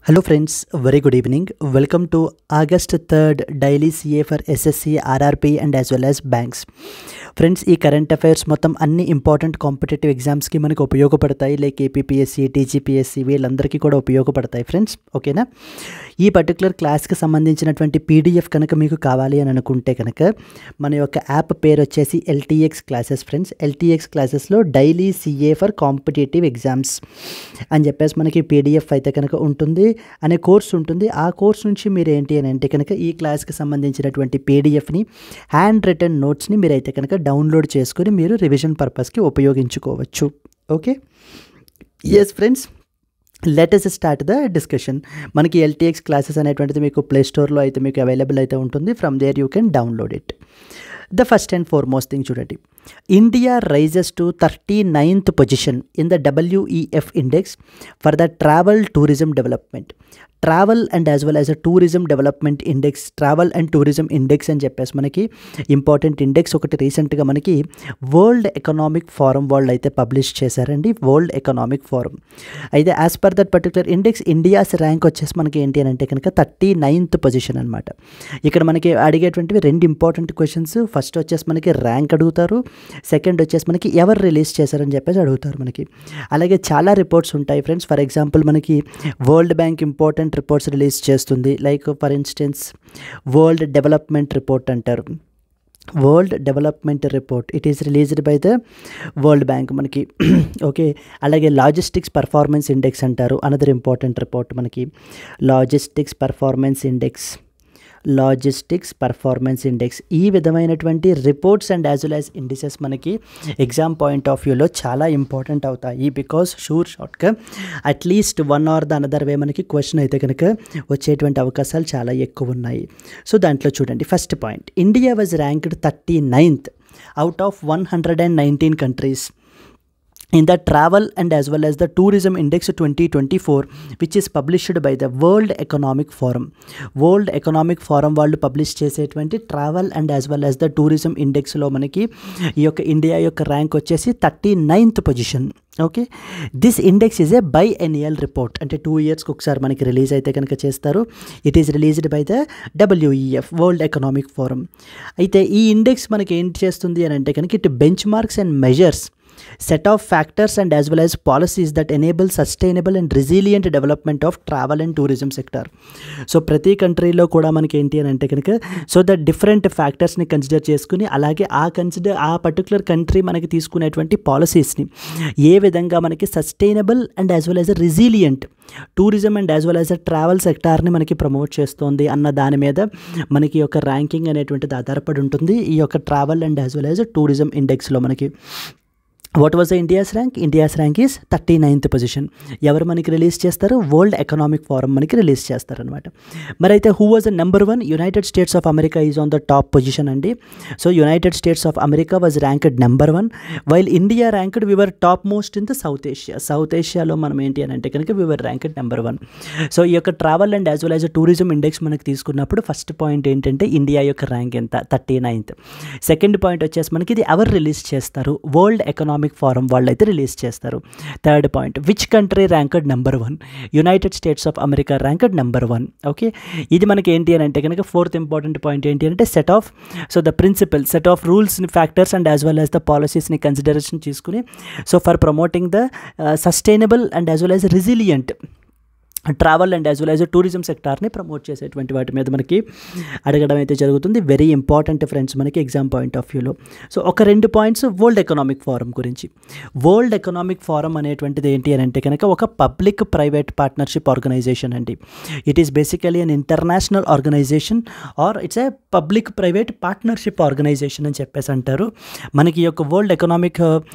Hello friends, very good evening. Welcome to August 3rd daily CA for SSC, RRP and as well as banks. Friends ఈ current affairs మొత్తం అన్ని important competitive ఎగ్జామ్స్కి మనకు ఉపయోగపడతాయి. Like APPSC, TGPSC వీళ్ళందరికీ కూడా ఉపయోగపడతాయి ఫ్రెండ్స్. ఓకేనా? ఈ పర్టికులర్ క్లాస్కి సంబంధించినటువంటి పీడిఎఫ్ కనుక మీకు కావాలి అని అనుకుంటే కనుక మన యొక్క యాప్ పేరు వచ్చేసి ఎల్టీఎక్స్ క్లాసెస్ ఫ్రెండ్స్. ఎల్టీఎక్స్ క్లాసెస్లో daily CA for competitive exams అని చెప్పేసి మనకి పీడిఎఫ్ అయితే కనుక ఉంటుంది అనే కోర్స్ ఉంటుంది. ఆ కోర్స్ నుంచి మీరు ఏంటి అని అంటే కనుక ఈ క్లాస్కి సంబంధించినటువంటి పీడిఎఫ్ని, హ్యాండ్ రిటన్ నోట్స్ని మీరైతే కనుక డౌన్లోడ్ చేసుకుని మీరు రివిజన్ పర్పస్కి ఉపయోగించుకోవచ్చు. Okay, yes friends, let us start the discussion. మనకి ఎల్టీఎక్స్ క్లాసెస్ అనేటువంటిది మీకు ప్లే స్టోర్లో అయితే మీకు అవైలబుల్ అయితే ఉంటుంది. From there you can download it. The first and foremost thing చూడండి, India rises to 39th position in the WEF index for the travel tourism development. Travel and as well as a tourism development index, travel and tourism index అని చెప్పేసి మనకి important index ఒకటి రీసెంట్గా మనకి world economic forum వాళ్ళు అయితే publish చేశారండి. World economic forum అయితే as per that particular index India's rank వచ్చేసి మనకి ఏంటి అని అంటే కనుక 39th పొజిషన్ అనమాట. ఇక్కడ మనకి అడిగేటువంటివి రెండు ఇంపార్టెంట్ క్వశ్చన్స్. ఫస్ట్ వచ్చేసి మనకి ర్యాంక్ అడుగుతారు, సెకండ్ వచ్చేసి మనకి ఎవరు రిలీజ్ చేశారని చెప్పేసి అడుగుతారు మనకి. అలాగే చాలా రిపోర్ట్స్ ఉంటాయి ఫ్రెండ్స్. ఫర్ ఎగ్జాంపుల్ మనకి world bank important reports release చేస్తుంది. Like for instance world development report అంటారు. World development report it is released by the world bank మనకి. ఓకే, అలాగే లాజిస్టిక్స్ పర్ఫార్మెన్స్ ఇండెక్స్ అంటారు, అనదర్ ఇంపార్టెంట్ రిపోర్ట్ మనకి. Logistics performance index, logistics performance index, ఈ విధమైనటువంటి reports and as well as indices మనకి exam point of వ్యూలో చాలా important అవుతాయి. బికాస్ షార్ట్గా at least one or the another way మనకి క్వశ్చన్ అయితే కనుక వచ్చేటువంటి అవకాశాలు చాలా ఎక్కువ ఉన్నాయి. సో దాంట్లో చూడండి, first point, India was ranked 39th out of 119 countries in the travel and as well as the tourism index 2024 which is published by the world economic forum. world economic forum వాళ్ళు publish చేసేటువంటి travel and as well as the tourism ఇండెక్స్లో మనకి ఈ యొక్క India యొక్క rank వచ్చేసి 39th position. Okay, this index is a biennial report, అంటే 2 yearsకి ఒకసారి మనకి రిలీజ్ అయితే కనుక చేస్తారు. It is released by the WEF world economic forum. అయితే ఈ ఇండెక్స్ మనకి ఏం చేస్తుంది అని అంటే కనుక it benchmarks and measures set of factors and as well as policies that enable sustainable and resilient development of travel and tourism sector. So ప్రతి కంట్రీలో కూడా మనకి ఏంటి అని అంటే కనుక సో ద డిఫరెంట్ ఫ్యాక్టర్స్ని కన్సిడర్ చేసుకుని అలాగే ఆ పర్టికులర్ కంట్రీ మనకి తీసుకునేటువంటి పాలసీస్ని ఏ విధంగా మనకి sustainable and as well as a resilient tourism and as well as a travel సెక్టార్ని మనకి ప్రమోట్ చేస్తుంది అన్న దాని మీద మనకి యొక్క ర్యాంకింగ్ అనేటువంటిది ఆధారపడి ఉంటుంది ఈ యొక్క travel and as well as a tourism ఇండెక్స్లో మనకి. What was the India's rank? India's rank is 39th position. ఎవరు మనకి రిలీజ్ చేస్తారు? వరల్డ్ ఎకనామిక్ ఫోరం మనకి రిలీజ్ చేస్తారనమాట. మరి అయితే who was the number 1? United States of America is on the top position అండి. So United States of America was ranked number 1 while India ranked వివర్ topmost in the South Asia. South ఏషియాలో మనం ఏంటి అని అంటే కనుక we were ranked number 1. So ఈ యొక్క travel and as well as tourism index మనకి తీసుకున్నప్పుడు ఫస్ట్ పాయింట్ ఏంటంటే ఇండియా యొక్క ర్యాంక్ ఎంత? 39th. సెకండ్ పాయింట్ వచ్చేసి మనకి ఇది ఎవరు రిలీజ్ చేస్తారు? వరల్డ్ ఎకనామిక్ ఫోరం వాళ్ళు అయితే రిలీజ్ చేస్తారు. Third point, which country ranked number 1? United States of America ranked number 1. Okay, ఇది మనకి ఏంటి అని అంటే కనుక ఫోర్త్ ఇంపార్టెంట్ పాయింట్ ఏంటి అంటే set of the principal set of rules factors and as well as the పాలసీస్ని కన్సిడరేషన్ తీసుకుని so for promoting the sustainable and as well as resilient travel and as well as tourism సెక్టార్ని promote చేసేటువంటి వాటి మీద మనకి అడగడం అయితే జరుగుతుంది. వెరీ ఇంపార్టెంట్ ఫ్రెండ్స్ మనకి ఎగ్జామ్ పాయింట్ ఆఫ్ వ్యూలో. సో ఒక 2 పాయింట్స్ వరల్డ్ ఎకనామిక్ ఫోరం గురించి. వరల్డ్ ఎకనామిక్ ఫోరం అనేటువంటిది ఏంటి అని అంటే కనుక ఒక పబ్లిక్ ప్రైవేట్ పార్ట్నర్షిప్ ఆర్గనైజేషన్ అండి. It is basically an international organization or it's a public private partnership organization అని చెప్పేసి అంటారు. మనకి ఈ యొక్క వరల్డ్ ఎకనామిక్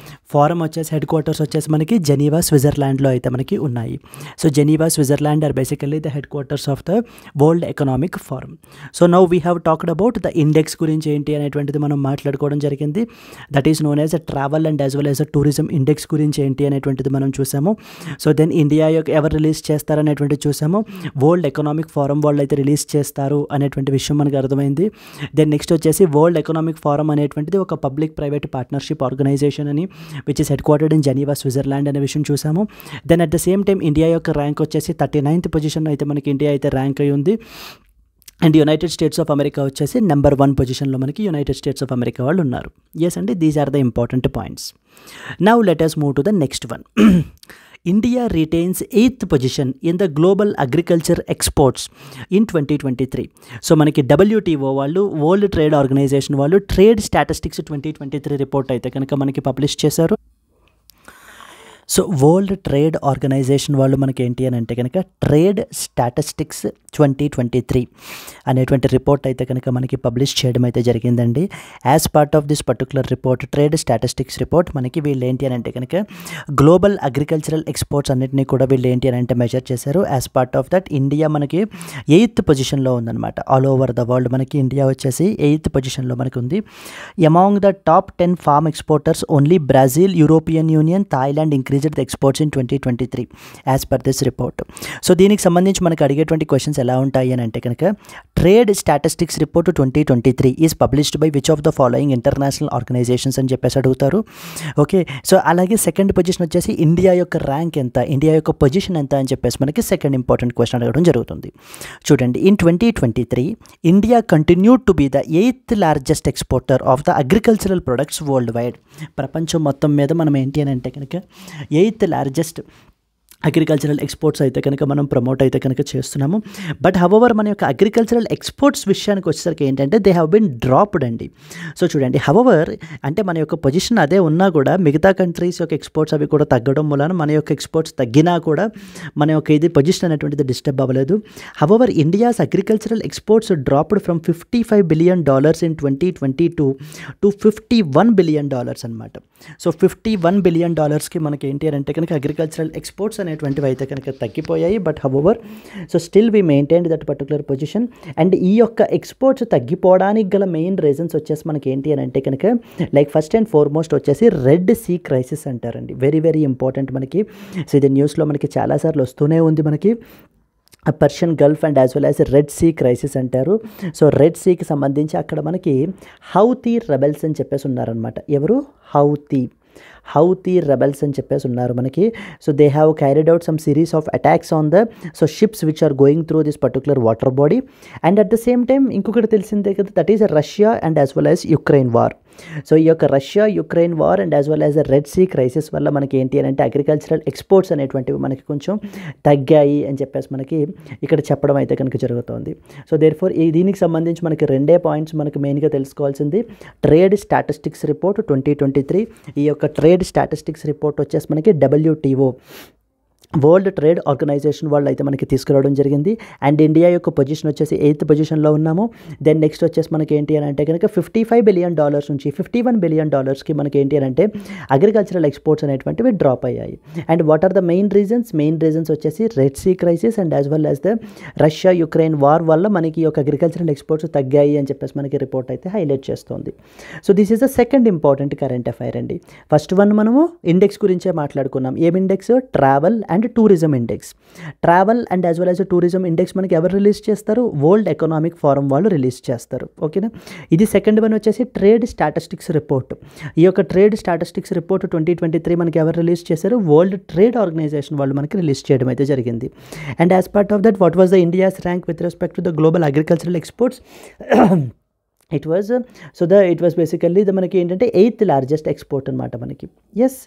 ఫోరం వచ్చేసి హెడ్ క్వార్టర్స్ వచ్చేసి మనకి జెనీవా స్విట్జర్లాండ్లో అయితే మనకి ఉన్నాయి. So Geneva Switzerland are basically the headquarters of the World Economic Forum. So now we have talked about the index గురించి ఏంటి అనేటువంటిది మనం మాట్లాడుకోవడం జరిగింది. That is known as a travel and as well as a tourism index గురించి ఏంటి అనేటువంటిది మనం చూసాము. సో దెన్ ఇండియా యొక్క ఎవరు రిలీజ్ చేస్తారు అనేటువంటిది చూసాము. వరల్డ్ ఎకనామిక్ ఫోరం వాళ్ళు అయితే రిలీజ్ చేస్తారు అనేటువంటి విషయం మనకు అర్థమైంది. దెన్ నెక్స్ట్ వచ్చేసి వరల్డ్ ఎకనామిక్ ఫోరం అనేటువంటిది ఒక పబ్లిక్ ప్రైవేట్ పార్ట్నర్షిప్ ఆర్గనైజేషన్ అని which is headquartered in Geneva Switzerland అనే విషయం చూసాము. Then at the same time India యొక్క ర్యాంక్ వచ్చేసి 49th పొజిషన్ అయితే మనకి ఇండియా అయితే ర్యాంక్ అయి ఉంది. And United States of America వచ్చేసి నెంబర్ 1 పొజిషన్లో మనకి యునైటెడ్ స్టేట్స్ ఆఫ్ అమెరికా వాళ్ళు ఉన్నారు. ఎస్ అండి, these are the important points. Now let us move to the next one. India retains 8th position in the global agriculture exports in 2023. So మనకి WTO వాళ్ళు, world trade organisation వాళ్ళు trade statistics 2023 report అయితే కనుక మనకి publish చేశారు. So world trade organisation వాళ్ళు మనకి ఏంటి అని అంటే కనుక ట్రేడ్ స్టాటిస్టిక్స్ 2023 అనేటువంటి రిపోర్ట్ అయితే కనుక మనకి పబ్లిష్ చేయడం అయితే జరిగిందండి. As part of this particular report, trade statistics report, మనకి వీళ్ళు ఏంటి అని అంటే కనుక గ్లోబల్ అగ్రికల్చరల్ ఎక్స్పోర్ట్స్ అన్నింటినీ కూడా వీళ్ళు ఏంటి అని అంటే మెజర్ చేశారు. As part of that India మనకి 8th పొజిషన్లో ఉందన్నమాట. ఆల్ ఓవర్ ద వరల్డ్ మనకి ఇండియా వచ్చేసి 8th పొజిషన్లో మనకి ఉంది. Among the top 10 farm exporters only Brazil, European Union, Thailand increased the exports in 2023 as per this report. So దీనికి సంబంధించి మనకు అడిగేటువంటి క్వశ్చన్స్ ఎలా ఉంటాయి అని అంటే కనుక trade statistics report 2023 is published by which of the following international organisations అని చెప్పేసి అడుగుతారు. ఓకే, సో అలాగే సెకండ్ పొజిషన్ వచ్చేసి ఇండియా యొక్క ర్యాంక్ ఎంత, ఇండియా యొక్క పొజిషన్ ఎంత అని చెప్పేసి మనకి సెకండ్ ఇంపార్టెంట్ క్వశ్చన్ అడగడం జరుగుతుంది. చూడండి, in 2023 India continued to be the 8th largest exporter of the agricultural products world wide. ప్రపంచం మొత్తం మీద మనం ఏంటి అని అంటే కనుక 8th లార్జెస్ట్ అగ్రికల్చరల్ ఎక్స్పోర్ట్స్ అయితే కనుక మనం ప్రమోట్ అయితే కనుక చేస్తున్నాము. బట్ హవెవర్ మన యొక్క అగ్రికల్చరల్ ఎక్స్పోర్ట్స్ విషయానికి వచ్చేసరికి ఏంటంటే దే హ్యావ్ బీన్ డ్రాప్డ్ అండి. సో చూడండి, హవెవర్ అంటే మన యొక్క పొజిషన్ అదే ఉన్నా కూడా మిగతా కంట్రీస్ యొక్క ఎక్స్పోర్ట్స్ అవి కూడా తగ్గడం మూలన మన యొక్క ఎక్స్పోర్ట్స్ తగ్గినా కూడా మన యొక్క ఇది పొజిషన్ అనేటువంటిది డిస్టర్బ్ అవ్వలేదు. However India's agricultural exports dropped from $55 billion in 2022 to $51 billion అనమాట. సో $51 billion మనకి ఏంటి అని అంటే కనుక అగ్రికల్చరల్ ఎక్స్పోర్ట్స్ అనేటువంటివి అయితే కనుక తగ్గిపోయాయి. But however so still we maintain that particular position. And ఈ యొక్క ఎక్స్పోర్ట్స్ తగ్గిపోవడానికి గల మెయిన్ రీజన్స్ వచ్చేసి మనకి ఏంటి అని అంటే కనుక లైక్ ఫస్ట్ అండ్ ఫార్మోస్ట్ వచ్చేసి రెడ్ సీ క్రైసిస్ అంటారండి. వెరీ వెరీ ఇంపార్టెంట్ మనకి. సో ఇది న్యూస్లో మనకి చాలాసార్లు వస్తూనే ఉంది మనకి. Persian Gulf and as well as Red see crisis అంటారు. సో రెడ్ సీకి సంబంధించి అక్కడ మనకి హౌతీ రెబెల్స్ అని చెప్పేసి ఉన్నారనమాట. ఎవరు? హౌతీ రెబెల్స్ అని చెప్పేసి ఉన్నారు మనకి. So they have carried out some series of attacks on the ships which are going through this particular water body. And at the same time ఇంకొకటి తెలిసిందే కదా, that is Russia and as well as Ukraine war. So ఈ యొక్క Russia Ukraine war and as well as the red see crisis వల్ల మనకి ఏంటి అని అంటే అగ్రికల్చరల్ ఎక్స్పోర్ట్స్ అనేటువంటివి మనకి కొంచెం తగ్గాయి అని చెప్పేసి మనకి ఇక్కడ చెప్పడం అయితే కనుక జరుగుతుంది. సో దేర్ఫోర్ దీనికి సంబంధించి మనకి రెండే పాయింట్స్ మనకి మెయిన్గా తెలుసుకోవాల్సింది. ట్రేడ్ స్టాటిస్టిక్స్ రిపోర్ట్ 2023, ఈ యొక్క ట్రేడ్ స్టాటిస్టిక్స్ రిపోర్ట్ వచ్చేసి మనకి WTO వరల్డ్ ట్రేడ్ ఆర్గనైజేషన్ వాళ్ళు అయితే మనకి తీసుకురావడం జరిగింది. అండ్ ఇండియా యొక్క పొజిషన్ వచ్చేసి 8th పొజిషన్లో ఉన్నాము. దెన్ నెక్స్ట్ వచ్చేసి మనకి ఏంటి అని అంటే కనుక $55 billion నుంచి $51 billion మనకి ఏంటి అని అంటే అగ్రికల్చరల్ ఎక్స్పోర్ట్స్ అనేటువంటివి డ్రాప్ అయ్యాయి. And what are the main reasons వచ్చేసి red see crisis and as well as the Russia Ukraine war వల్ల మనకి ఈ యొక్క అగ్రికల్చరల్ ఎక్స్పోర్ట్స్ తగ్గాయి అని చెప్పేసి మనకి రిపోర్ట్ అయితే హైలైట్ చేస్తుంది. So this is the second important current affair అండి. ఫస్ట్ వన్ మనము ఇండెక్స్ గురించే మాట్లాడుకున్నాం. ఏం index? Travel and tourism index. Travel and as well as tourism index మనకి ఎవరు రిలీజ్ చేస్తారు? వరల్డ్ ఎకనామిక్ ఫోరం వాళ్ళు రిలీజ్ చేస్తారు. ఓకేనా. ఇది సెకండ్ వన్ వచ్చేసి ట్రేడ్ స్టాటిస్టిక్స్ రిపోర్ట్. ఈ యొక్క ట్రేడ్ స్టాటిస్టిక్స్ రిపోర్ట్ 2023 మనకి ఎవరు రిలీజ్ చేశారు? వరల్డ్ ట్రేడ్ ఆర్గనైజేషన్ వాళ్ళు మనకి రిలీజ్ చేయడం అయితే జరిగింది. And as part of that what was the India's rank with respect to the global agricultural exports? it was basically the మనకి ఏంటంటే 8th లార్జెస్ట్ ఎక్స్పోర్ట్ అనమాట మనకి. Yes,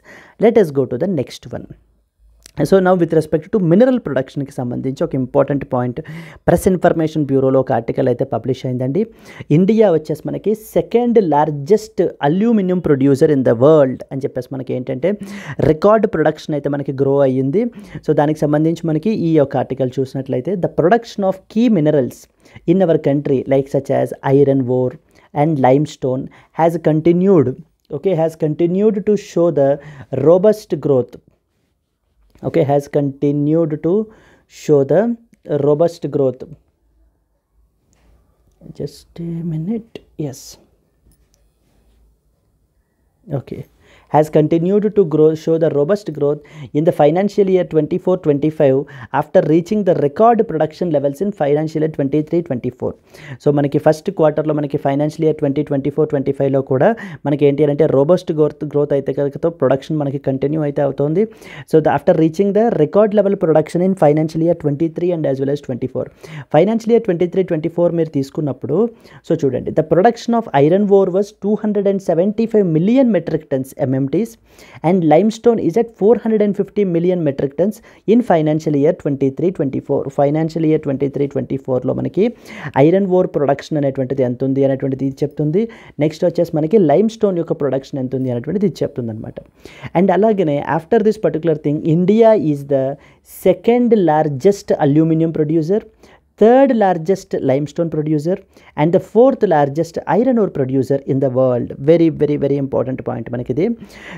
let us go to the next one. So now with respect to mineral ప్రొడక్షన్కి సంబంధించి ఒక important point press information బ్యూరోలో ఒక article అయితే పబ్లిష్ అయిందండి. ఇండియా వచ్చేసి మనకి second largest aluminium producer in the world అని చెప్పేసి మనకి ఏంటంటే రికార్డ్ ప్రొడక్షన్ అయితే మనకి గ్రో అయ్యింది. సో దానికి సంబంధించి మనకి ఈ యొక్క ఆర్టికల్ చూసినట్లయితే the production of key minerals in our country like such as iron ore and limestone has continued to show the robust growth. Has continued to show the robust growth. Just a minute. Yes. has continued to show the robust growth in the financial year 24-25 after reaching the record production levels in financial year 23-24. So మనకి first క్వార్టర్లో మనకి financial year 2024-25లో కూడా మనకి ఏంటి అంటే robust growth అయితే కనుక production మనకి కంటిన్యూ అయితే అవుతుంది. So after reaching the record level production in financial year 23 and as well as 24. Financial year 23-24 మీరు తీసుకున్నప్పుడు సో చూడండి, the production of iron ore was 275 million metric tons MMTs and limestone is at 450 million metric tons in financial year 23-24. Financial year 23-24లో మనకి iron or production అనేటువంటిది ఎంత ఉంది అనేటువంటిది ఇది చెప్తుంది. నెక్స్ట్ వచ్చేసి మనకి లైమ్ స్టోన్ యొక్క ప్రొడక్షన్ ఎంత ఉంది అనేటువంటిది ఇది చెప్తుంది అనమాట. అండ్ అలాగనే after this particular thing India is the second largest aluminium producer, third largest limestone producer and the fourth largest iron ore producer in the world. very important point మనకిది.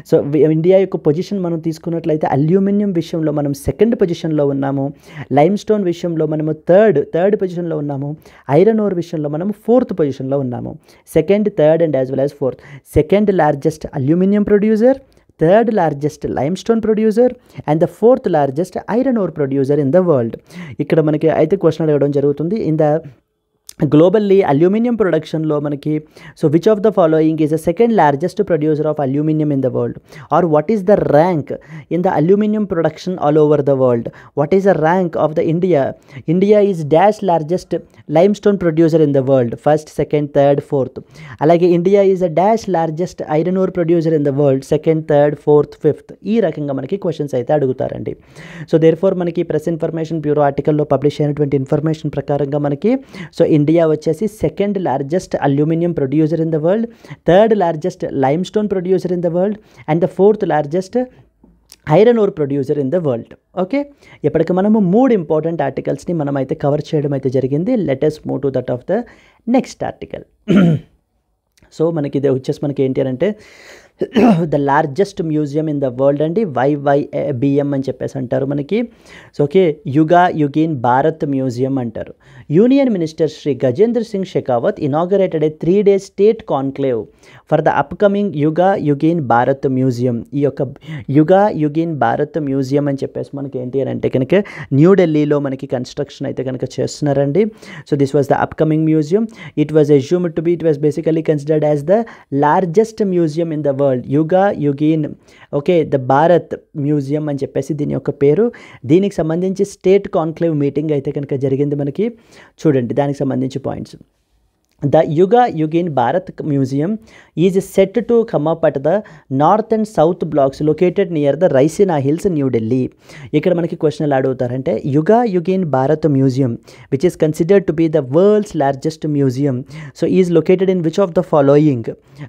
So India యొక్క position మనం తీసుకున్నట్లయితే aluminium విషయంలో మనం second పొజిషన్లో ఉన్నాము, limestone విషయంలో మనము థర్డ్ పొజిషన్లో ఉన్నాము, ఐరన్ ఓర్ విషయంలో మనము ఫోర్త్ పొజిషన్లో ఉన్నాము. Second, third and as well as fourth. Second largest aluminium producer, third largest limestone producer and the fourth largest iron ore producer in the world. ఇక్కడ మనకి అయితే క్వశ్చన్ అడగడం జరుగుతుంది. ఇన్ ద గ్లోబల్లీ అల్యూమినియం ప్రొడక్షన్లో మనకి so which of the following is the second largest producer of aluminium in the world, or what is the rank in the aluminium production all over the world, what is the rank of the India is dash largest limestone producer in the world, first, second, third, fourth. అలాగే India is a dash largest iron ore producer in the world, second, third, fourth, fifth. ఈ రకంగా మనకి questions అయితే అడుగుతారండి. So there four మనకి press information bureau ఆర్టికల్లో publish అయినటువంటి information ప్రకారంగా మనకి సో ఇండియా వచ్చేసి second largest aluminium producer in the world, third largest limestone producer in the world and the fourth largest iron ore producer in the world. Okay, ఇప్పటికి మనము 3 important ఆర్టికల్స్ని మనం అయితే cover చేయడం అయితే జరిగింది. Let us move to that of the next article. So మనకి ఇది వచ్చేసి మనకి ఏంటి అంటే the largest museum in the world అండి, YYBM అని చెప్పేసి అంటారు మనకి. So okay, Yugeen Bharat museum అంటారు. Union minister Shri Gajendra Singh Shekhawat inaugurated a 3-day state conclave for the upcoming Yugeen Bharat museum. ఈ యొక్క యుగీన్ భారత్ మ్యూజియం అని చెప్పేసి మనకి ఏంటి అని అంటే కనుక న్యూఢిల్లీలో మనకి కన్స్ట్రక్షన్ అయితే కనుక చేస్తున్నారండి. So this was the upcoming museum. It was assumed to be, it was basically considered as the largest museum in the world, Yugeen okay the Bharat museum అని చెప్పేసి దీని యొక్క పేరు. దీనికి సంబంధించి స్టేట్ కాన్క్లేవ్ మీటింగ్ అయితే కనుక జరిగింది మనకి. చూడండి దానికి సంబంధించి points. The Ugin Bharat Museum is set to come up at the north and south blocks located near the Raisina Hills in New Delhi. ఇక్కడ మనకి క్వశ్చన్ ఎలా అడుగుతారంటే Ugin Bharat Museum which is considered to be the world's largest museum so is located in which of the following.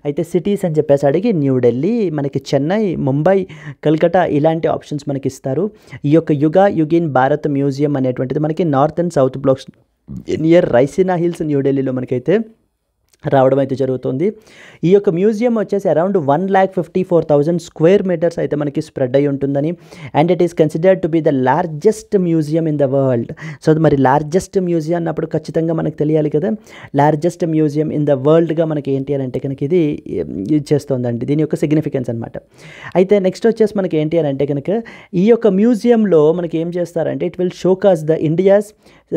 అయితే cities అని చెప్పేసి అడిగి న్యూఢిల్లీ, మనకి చెన్నై, ముంబై, కల్కటా ఇలాంటి options మనకి ఇస్తారు. ఈ యొక్క యుగిన్ భారత్ మ్యూజియం అనేటువంటిది మనకి north and south blocks near Raisina hills న్యూఢిల్లీలో మనకైతే రావడం అయితే జరుగుతుంది. ఈ యొక్క మ్యూజియం వచ్చేసి అరౌండ్ 1,54,000 స్క్వేర్ మీటర్స్ అయితే మనకి స్ప్రెడ్ అయి ఉంటుందని, and it is considered to be the largest museum in the world. So మరి లార్జెస్ట్ మ్యూజియం అన్నప్పుడు ఖచ్చితంగా మనకు తెలియాలి కదా, లార్జెస్ట్ మ్యూజియం ఇన్ ద వరల్డ్గా మనకి ఏంటి అని అంటే కనుక ఇది చేస్తుందండి, దీని యొక్క సిగ్నిఫికెన్స్ అనమాట. అయితే నెక్స్ట్ వచ్చేసి మనకి ఏంటి అని అంటే కనుక ఈ యొక్క మ్యూజియంలో మనకి ఏం చేస్తారంటే it will show cause the India's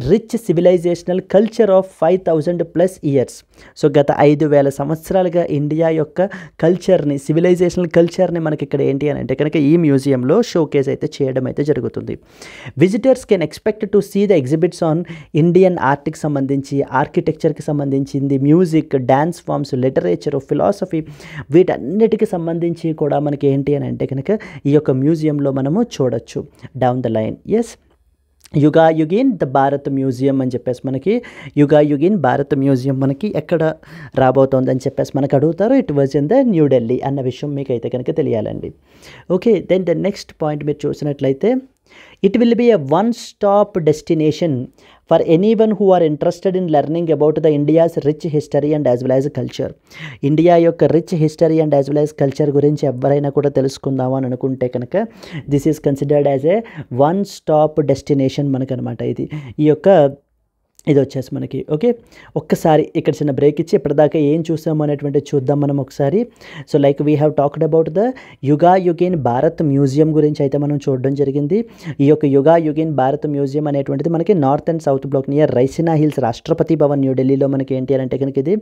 rich civilisational culture of 5,000+ years. So గత 5,000 సంవత్సరాలుగా ఇండియా యొక్క కల్చర్ని, సివిలైజేషనల్ కల్చర్ని మనకి ఇక్కడ ఏంటి అని అంటే కనుక ఈ మ్యూజియంలో షోకేస్ అయితే చేయడం అయితే జరుగుతుంది. Visitors can expect to see the exhibits on Indian ఆర్ట్కి సంబంధించి, ఆర్కిటెక్చర్కి సంబంధించింది, music, dance forms, literature, philosophy, వీటన్నిటికి సంబంధించి కూడా మనకి ఏంటి అని అంటే కనుక ఈ యొక్క మ్యూజియంలో మనము చూడొచ్చు down the line. Yes, Yugin the Bharat museum అని చెప్పేసి మనకి యుగిన్ భారత్ మ్యూజియం మనకి ఎక్కడ రాబోతోంది అని చెప్పేసి మనకు అడుగుతారు. It was in the New Delhi అన్న విషయం మీకు అయితే కనుక తెలియాలండి. Okay, then the next point మీరు చూసినట్లయితే it will be a one-stop destination for anyone who are interested in learning about the India's rich history and as well as culture. India యొక్క rich history and as well as culture గురించి ఎవరైనా కూడా తెలుసుకుందాము అని అనుకుంటే కనుక this is considered as a one stop destination మనకు అనమాట. ఇది ఈ యొక్క ఇది వచ్చేసి మనకి ఓకే. ఒక్కసారి ఇక్కడ చిన్న బ్రేక్ ఇచ్చి ఇప్పటిదాకా ఏం చూసాము అనేటువంటి చూద్దాం మనం ఒకసారి. So like we have talked about the Yugayugin Bharat museum గురించి అయితే మనం చూడడం జరిగింది. ఈ యొక్క యుగాయుగిన్ భారత్ మ్యూజియం అనేటువంటిది మనకి north and south block near Raisina hills Rashtrapati Bhavan న్యూఢిల్లీలో మనకి ఏంటి అంటే కనుక ఇది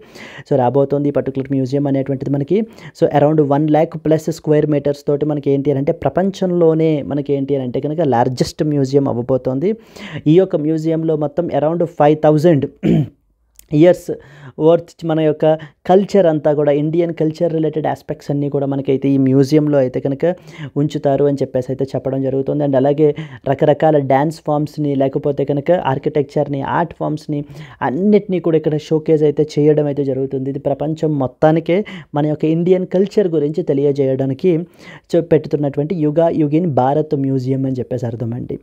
సో రాబోతోంది ఈ పర్టికులర్ మ్యూజియం అనేటువంటిది మనకి. So around 1 lakh plus square metres తోటి మనకి ఏంటి అంటే ప్రపంచంలోనే మనకి ఏంటి అంటే కనుక లార్జెస్ట్ మ్యూజియం అవ్వబోతోంది. ఈ యొక్క మ్యూజియంలో మొత్తం అరౌండ్ 5,000 ఇయర్స్ వర్త్ మన యొక్క కల్చర్ అంతా కూడా ఇండియన్ కల్చర్ రిలేటెడ్ ఆస్పెక్ట్స్ అన్నీ కూడా మనకైతే ఈ మ్యూజియంలో అయితే కనుక ఉంచుతారు అని చెప్పేసి అయితే చెప్పడం జరుగుతుంది. అండ్ అలాగే రకరకాల డ్యాన్స్ ఫామ్స్ని లేకపోతే కనుక ఆర్కిటెక్చర్ని ఆర్ట్ ఫామ్స్ని అన్నిటినీ కూడా ఇక్కడ షోకేజ్ అయితే చేయడం అయితే జరుగుతుంది. ఇది ప్రపంచం మొత్తానికే మన యొక్క ఇండియన్ కల్చర్ గురించి తెలియజేయడానికి పెట్టుతున్నటువంటి యుగిన్ భారత్ మ్యూజియం అని చెప్పేసి అర్థం అండి.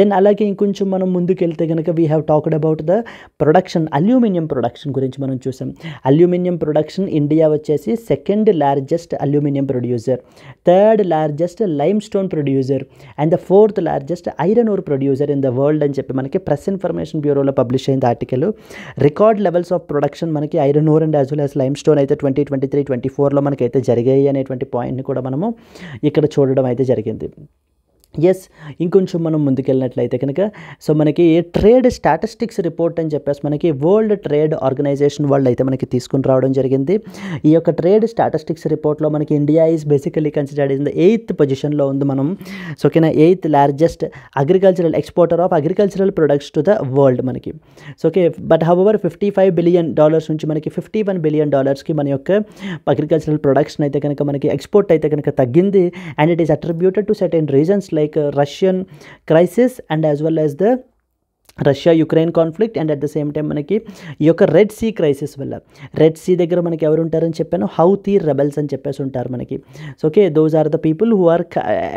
దెన్ అలాగే ఇంకొంచెం మనం ముందుకెళ్తే కనుక we have talked about the production aluminium production గురించి మనం చూసాం. అల్యూమినియం ప్రొడక్షన్ ఇండియా వచ్చేసి 2nd largest aluminium producer, 3rd largest limestone producer and the 4th largest iron ore producer in the world అని చెప్పి మనకి ప్రెస్ ఇన్ఫర్మేషన్ బ్యూరోలో publish అయింది article. Record levels of production మనకి iron ore and as well as limestone అయితే 2023-24లో మనకైతే జరిగాయి అనేటువంటి పాయింట్ని కూడా మనము ఇక్కడ చూడడం అయితే జరిగింది. ఎస్, ఇంకొంచెం మనం ముందుకెళ్ళినట్లయితే కనుక సో మనకి ట్రేడ్ స్టాటిస్టిక్స్ రిపోర్ట్ అని చెప్పేసి మనకి వరల్డ్ ట్రేడ్ ఆర్గనైజేషన్ వాళ్ళు అయితే మనకి తీసుకుని రావడం జరిగింది. ఈ యొక్క ట్రేడ్ స్టాటిస్టిక్స్ రిపోర్ట్లో మనకి India is basically considered in the 8th పొజిషన్లో ఉంది మనం. సో ఓకేనా, 8th largest agricultural exporter of agricultural products to the world మనకి. So okay, but however $55 billion నుంచి మనకి $51 billion మన యొక్క అగ్రికల్చరల్ ప్రొడక్ట్స్ని అయితే కనుక మనకి ఎక్స్పోర్ట్ అయితే కనుక తగ్గింది. And it is attributed to certain reasons like Russian crisis and as well as the Russia-Ukraine conflict and at the same time మనకి ఈ యొక్క రెడ్ సీ క్రైసిస్ వల్ల, రెడ్ సీ దగ్గర మనకి ఎవరు ఉంటారని చెప్పాను, హౌతీ రెబెల్స్ అని చెప్పేసి ఉంటారు మనకి. So okay, those are the people who are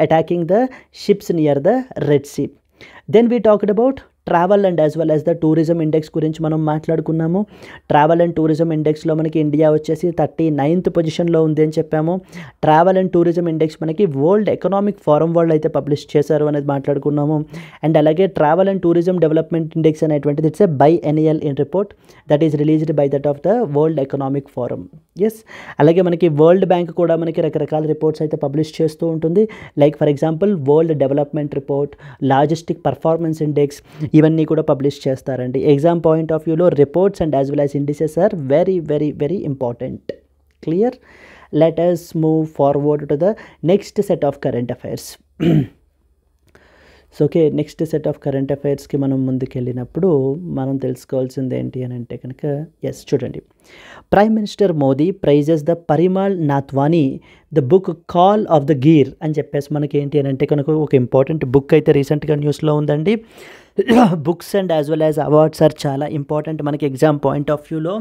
attacking the ships near the red Sea. Then we talked about travel and as well as the tourism index గురించి మనం మాట్లాడుకున్నాము. ట్రావెల్ అండ్ టూరిజం ఇండెక్స్లో మనకి India వచ్చేసి 39th పొజిషన్లో ఉంది అని చెప్పాము. ట్రావెల్ అండ్ టూరిజం ఇండెక్స్ మనకి వరల్డ్ ఎకనామిక్ ఫోరం వాళ్ళు అయితే పబ్లిష్ చేశారు అనేది మాట్లాడుకున్నాము. అండ్ అలాగే travel and tourism development index అనేటువంటిది it's a biennial report that is released by that of the world economic forum. Yes, అలాగే మనకి వరల్డ్ బ్యాంక్ కూడా మనకి రకరకాల రిపోర్ట్స్ అయితే పబ్లిష్ చేస్తూ ఉంటుంది. Like for example world development report, logistic performance index, ఇవన్నీ కూడా పబ్లిష్ చేస్తారండి. ఎగ్జామ్ పాయింట్ ఆఫ్ వ్యూలో reports and as well as indices are very very very important. Clear? Let us move forward to the next set of current affairs. So okay, next set of current అఫైర్స్కి మనం ముందుకెళ్ళినప్పుడు మనం తెలుసుకోవాల్సింది ఏంటి అని అంటే కనుక ఎస్ చూడండి, prime minister Modi praises the Parimal Nathwani the book call of the Gir అని చెప్పేసి మనకి ఏంటి అని అంటే కనుక ఒక ఇంపార్టెంట్ బుక్ అయితే రీసెంట్గా న్యూస్లో ఉందండి. Books and as well as awards are చాలా ఇంపార్టెంట్ మనకి ఎగ్జామ్ పాయింట్ ఆఫ్ వ్యూలో.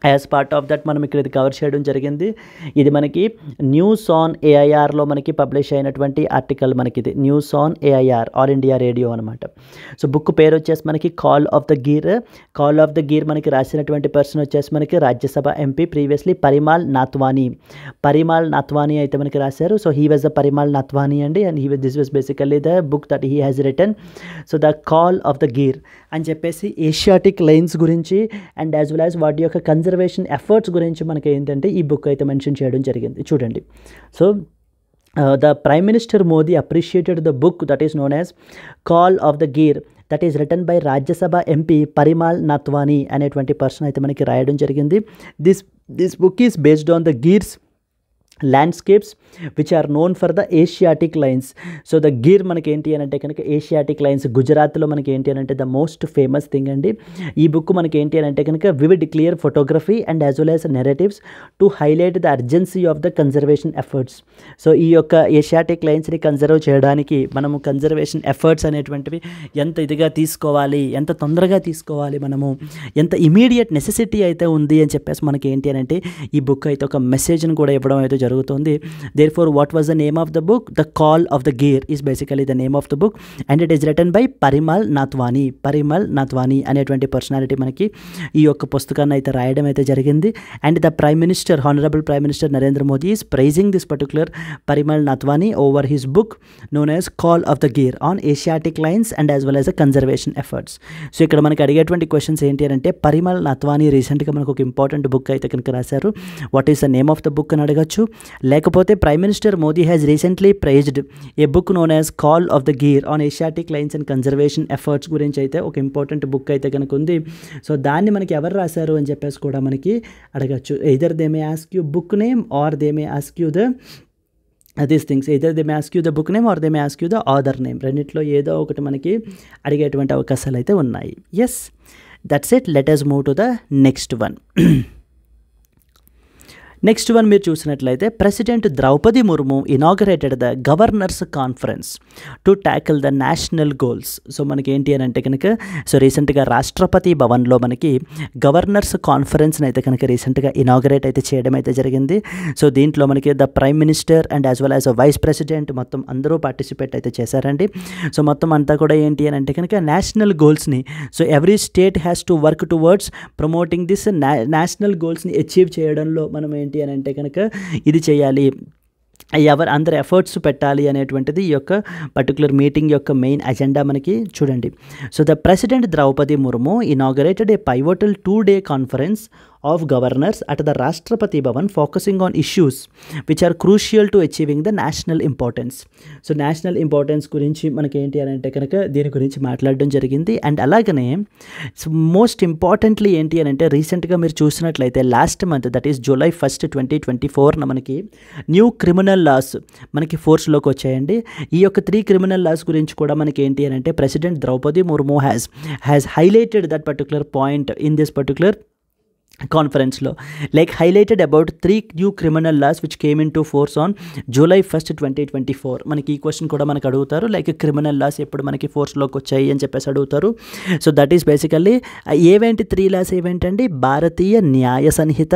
యాజ్ పార్ట్ ఆఫ్ దట్ మనం ఇక్కడ ఇది కవర్ చేయడం జరిగింది. ఇది మనకి న్యూస్ ఆన్ ఏఐఆర్లో మనకి పబ్లిష్ అయినటువంటి ఆర్టికల్ మనకి ఇది news on AIR all India radio అనమాట. సో బుక్ పేరు వచ్చేసి మనకి call of the Gir. Call of the Gir మనకి రాసినటువంటి పర్సన్ వచ్చేసి మనకి రాజ్యసభ ఎంపీ ప్రీవియస్లీ పరిమల్ నాథ్వానీ. పరిమల్ నాథ్వానీ అయితే మనకి రాశారు. So he was the Parimal Nathwani అండి. And this was basically the book that he has written. So the call of the Gir అని చెప్పేసి ఏషియాటిక్ లైన్స్ గురించి అండ్ యాజ్ వెల్ యాజ్ వాటి యొక్క కన్జర్వేషన్ ఎఫర్ట్స్ గురించి మనకి ఏంటంటే ఈ బుక్ అయితే మెన్షన్ చేయడం జరిగింది. చూడండి, so the Prime Minister Modi appreciated the book that is known as Call of the Gear that is written by Rajya MP Parimal Nathwani అనేటువంటి పర్సన్ అయితే మనకి రాయడం జరిగింది. This book is based on the gears landscapes which are known for the Asiatic lions. So the Gir మనకి ఏంటి అని అంటే కనుక ఏషియాటిక్ లైన్స్ గుజరాత్లో మనకి ఏంటి అని అంటే ద మోస్ట్ ఫేమస్ థింగ్ అండి. ఈ బుక్ మనకి ఏంటి అని అంటే కనుక vivid clear photography and as well as narratives to highlight the urgency of the conservation efforts. So ఈ యొక్క ఏషియాటిక్ లైన్స్ని కన్జర్వ్ చేయడానికి మనము కన్జర్వేషన్ ఎఫర్ట్స్ అనేటువంటివి ఎంత ఇదిగా తీసుకోవాలి, ఎంత తొందరగా తీసుకోవాలి, మనము ఎంత ఇమీడియట్ నెసెసిటీ అయితే ఉంది అని చెప్పేసి మనకి ఏంటి అని అంటే ఈ బుక్ అయితే ఒక మెసేజ్ని కూడా ఇవ్వడం అయితే జరుగుతుంది. Therefore what was the name of the book? The call of the Gir is basically the name of the book and it is written by Parimal Nathwani అనేటువంటి పర్సనాలిటీ మనకి ఈ యొక్క పుస్తకాన్ని అయితే రాయడం అయితే జరిగింది. And the prime minister, honourable prime minister Narendra Modi is praising this particular Parimal Nathwani over his book known as call of the Gir on Asiatic lions and as well as the conservation efforts. So ఇక్కడ మనకి అడిగేటువంటి క్వశ్చన్స్ ఏంటి అని అంటే, పరిమల్ నాథ్వానీ రీసెంట్గా మనకు ఒక important book అయితే కనుక రాశారు. What is the name of the book అని అడగచ్చు. లేకపోతే Prime minister Modi has recently praised a book known as call of the Gir on Asiatic lions and conservation efforts గురించి అయితే ఒక ఇంపార్టెంట్ బుక్ అయితే కనుక ఉంది. సో దాన్ని మనకి ఎవరు రాశారు అని చెప్పేసి కూడా మనకి అడగచ్చు. Either they may ask you book name or they may ask you the these things. either they may ask you the book name or they may ask you the author name. రెండిట్లో ఏదో ఒకటి మనకి అడిగేటువంటి అవకాశాలు అయితే ఉన్నాయి. Yes, that's it. Let us move to the next one. Next one మీరు చూసినట్లయితే, President Draupadi Murmu inaugurated the governors conference to tackle the national goals. So మనకి ఏంటి అని అంటే కనుక, సో రీసెంట్గా రాష్ట్రపతి భవన్లో మనకి గవర్నర్స్ కాన్ఫరెన్స్ని అయితే కనుక రీసెంట్గా ఇనాగరేట్ అయితే చేయడం అయితే జరిగింది. సో దీంట్లో మనకి the prime minister and as well as vice president మొత్తం అందరూ పార్టిసిపేట్ అయితే చేశారండి. సో మొత్తం అంతా కూడా ఏంటి అని అంటే కనుక నేషనల్ గోల్స్ని, so every state has to work towards promoting this national గోల్స్ని అచీవ్ చేయడంలో మనం ఏంటి అని అంటే కనుక ఇది చేయాలి, అందరు ఎఫర్ట్స్ పెట్టాలి అనేటువంటిది ఈ యొక్క పర్టికులర్ మీటింగ్ యొక్క మెయిన్ అజెండా మనకి చూడండి. So the president Draupadi Murmu inaugurated a pivotal 2-day conference of governors at the Rashtrapati Bhavan focusing on issues which are crucial to achieving the national importance. So national importance గురించి మనకి ఏంటి అని అంటే కనుక దీని గురించి మాట్లాడడం జరిగింది. అండ్ అలాగనే మోస్ట్ ఇంపార్టెంట్లీ ఏంటి అని అంటే, రీసెంట్గా మీరు చూసినట్లయితే last month, that is July 1, 2024 మనకి న్యూ క్రిమినల్ లాస్ మనకి ఫోర్స్లోకి వచ్చాయండి. ఈ యొక్క 3 క్రిమినల్ లాస్ గురించి కూడా మనకి ఏంటి అని అంటే, president Draupadi Murmu has highlighted that particular point in this particular కాన్ఫరెన్స్లో, like highlighted about 3 new criminal laws which came into force on July 1, 2024. మనకి ఈ క్వశ్చన్ కూడా మనకు అడుగుతారు, లైక్ క్రిమినల్ లాస్ ఎప్పుడు మనకి ఫోర్స్లోకి వచ్చాయి అని చెప్పేసి అడుగుతారు. సో దట్ ఈస్ బేసికల్లీ ఏవేంటి 3 laws ఏవేంటండి? Bharatiya Nyaya Sanhita,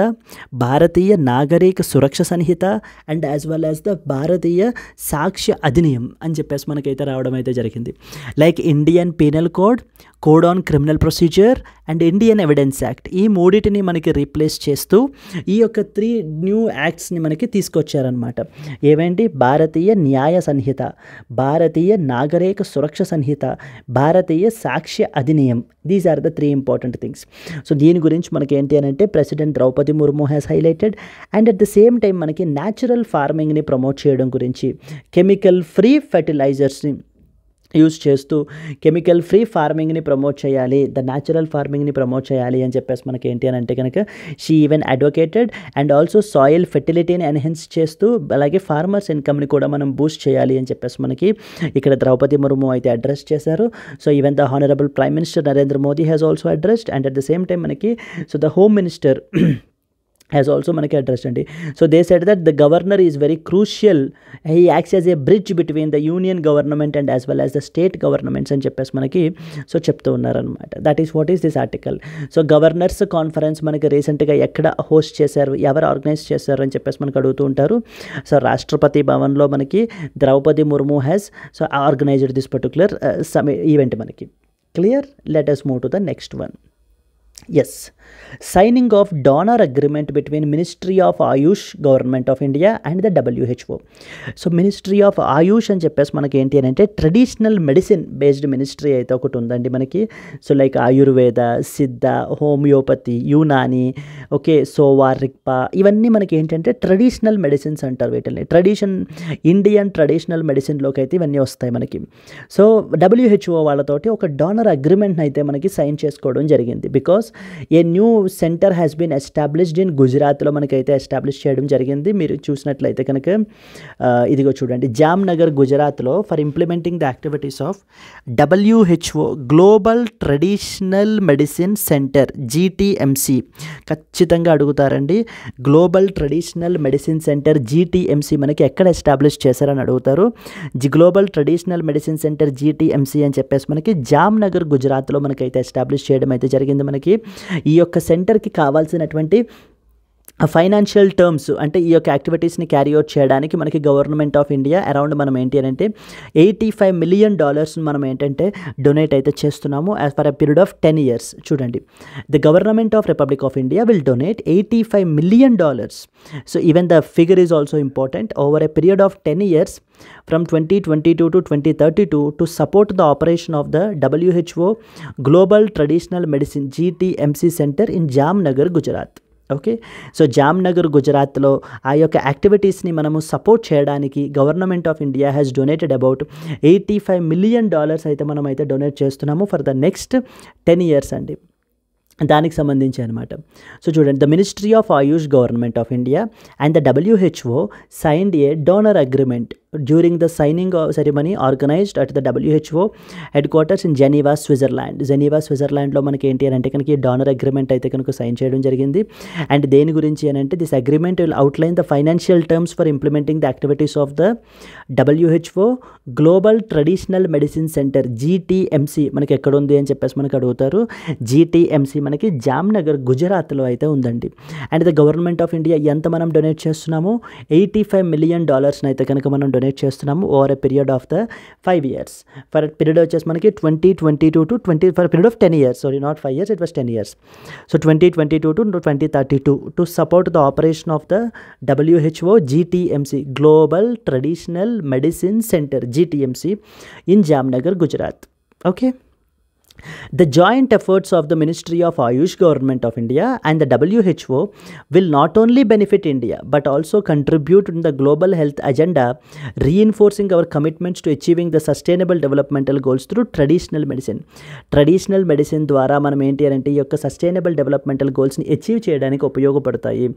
Bharatiya Nagarik Suraksha Sanhita and as well as the Bharatiya Sakshya Adhiniyam అని చెప్పేసి మనకైతే రావడం అయితే జరిగింది. Like Indian penal code on criminal procedure and Indian evidence act, ఈ మూడింటిని మనకి రీప్లేస్ చేస్తూ ఈ యొక్క 3 న్యూ యాక్ట్స్ని మనకి తీసుకొచ్చారనమాట. ఏవేంటి? భారతీయ Nyaya Sanhita, Bharatiya Nagarik Suraksha Sanhita, Bharatiya Sakshya Adhiniyam. These are the 3 important things. So దీని గురించి మనకి ఏంటి అని అంటే, president Draupadi Murmu has highlighted. And at the same time మనకి న్యాచురల్ ఫార్మింగ్ని ప్రమోట్ చేయడం గురించి, కెమికల్ ఫ్రీ ఫెర్టిలైజర్స్ని యూజ్ చేస్తూ కెమికల్ ఫ్రీ ఫార్మింగ్ని ప్రమోట్ చేయాలి, ద న్యాచురల్ ఫార్మింగ్ని ప్రమోట్ చేయాలి అని చెప్పేసి మనకి ఏంటి అని అంటే కనుక she even advocated. And also soil ఫెర్టిలిటీని ఎన్హాన్స్ చేస్తూ అలాగే ఫార్మర్స్ ఇన్కమ్ని కూడా మనం బూస్ట్ చేయాలి అని చెప్పేసి మనకి ఇక్కడ ద్రౌపది ముర్ము అయితే అడ్రస్ చేశారు. So even the honourable prime minister Narendra Modi has also addressed. And at the same time మనకి so the home minister has also మనకి అడ్రస్ అండి. So they said that the governor is very crucial, he acts as a bridge between the union government and as well as the state governments అని చెప్పేసి మనకి so చెప్తూ ఉన్నారనమాట. That is what is this article. So governors conference మనకి రీసెంట్గా ఎక్కడ host చేశారు, ఎవరు ఆర్గనైజ్ చేశారు అని చెప్పేసి మనకు అడుగుతూ ఉంటారు. సో రాష్ట్రపతి భవన్లో మనకి Draupadi Murmu has so organised this particular event మనకి. Clear? Let us move to the next one. Yes, signing of donor agreement between Ministry of Ayush Government of India and the WHO. So ministry of AYUSH అని చెప్పేసి మనకి ఏంటి అని అంటే traditional medicine based ministry అయితే ఒకటి ఉందండి మనకి. సో లైక్ ఆయుర్వేద, సిద్ధ, హోమియోపతి, యునాని, ఓకే, సోవా, రిక్పా, ఇవన్నీ మనకి ఏంటంటే ట్రెడిషనల్ మెడిసిన్స్ అంటారు వీటిని. ఇండియన్ ట్రెడిషనల్ మెడిసిన్లోకి అయితే ఇవన్నీ వస్తాయి మనకి. సో WHO వాళ్ళతోటి ఒక డోనర్ అగ్రిమెంట్ని అయితే మనకి సైన్ చేసుకోవడం జరిగింది. Because a new centre has been established in గుజరాత్లో మనకైతే ఎస్టాబ్లిష్ చేయడం జరిగింది. మీరు చూసినట్లయితే కనుక ఇదిగో చూడండి, జామ్నగర్ గుజరాత్లో for implementing the activities of WHO global traditional medicine centre GTMC. ఖచ్చితంగా అడుగుతారండి, global traditional medicine centre GTMC మనకి ఎక్కడ ఎస్టాబ్లిష్ చేశారని అడుగుతారు. Global traditional medicine centre GTMC అని చెప్పేసి మనకి జామ్నగర్ గుజరాత్లో మనకైతే ఎస్టాబ్లిష్ చేయడం అయితే జరిగింది మనకి. ఈ యొక్క సెంటర్కి కావాల్సినటువంటి ఫైనాన్షియల్ టర్మ్స్ అంటే ఈ యొక్క యాక్టివిటీస్ని క్యారీ అవుట్ చేయడానికి మనకి గవర్నమెంట్ ఆఫ్ ఇండియా అరౌండ్ మనం ఏంటి అని అంటే $85 million మనం ఏంటంటే డొనేట్ అయితే చేస్తున్నాము as for a period of 10 years. చూడండి, the government of republic of India will donate $85 million. So even the figure is also important over a period of 10 years from 2022 to 2032 to support the operation of the WHO Global Traditional Medicine GTMC Center in Jamnagar, Gujarat. Okay, so Jamnagar గుజరాత్లో ఆ యొక్క యాక్టివిటీస్ని మనము support చేయడానికి government of India has donated about $85 million అయితే మనం అయితే donate చేస్తున్నాము for the next 10 years అండి, దానికి సంబంధించి అనమాట. సో చూడండి, the ministry of AYUSH government of India and the WHO signed a donor agreement during the signing ceremony organised at the WHO headquarters in Geneva, Switzerland. Geneva, స్విట్జర్లాండ్లో మనకి ఏంటి అని అంటే కనుక డోనర్ అగ్రిమెంట్ అయితే కనుక సైన్ చేయడం జరిగింది. అండ్ దేని గురించి అని అంటే this agreement will outline the financial terms for implementing the activities of the WHO global traditional medicine centre GTMC మనకి ఎక్కడ ఉంది అని చెప్పేసి మనకు అడుగుతారు. GTMC మనకి జామ్నగర్ గుజరాత్లో అయితే ఉందండి. And the government of India ఎంత మనం డొనేట్ చేస్తున్నాము, $85 million అయితే కనుక మనం డొనేట్ చేస్తున్నాము over a period of the 5 years. For period వచ్చేసి మనకి 2022 to 20 for period of 10 years, sorry not 5 years, it was 10 years. So 2022 to 2032 to support the operation of the WHO GTMC global traditional medicine centre GTMC in Jamnagar, Gujarat. Okay, the joint efforts of the Ministry of Ayush Government of India and the WHO will not only benefit India but also contribute in the global health agenda, reinforcing our commitments to achieving the sustainable developmental goals through traditional medicine. Traditional medicine ద్వారా మనం ఏంటి అంటే ఈ యొక్క sustainable developmental గోల్స్ని achieve చేయడానికి ఉపయోగపడతాయి.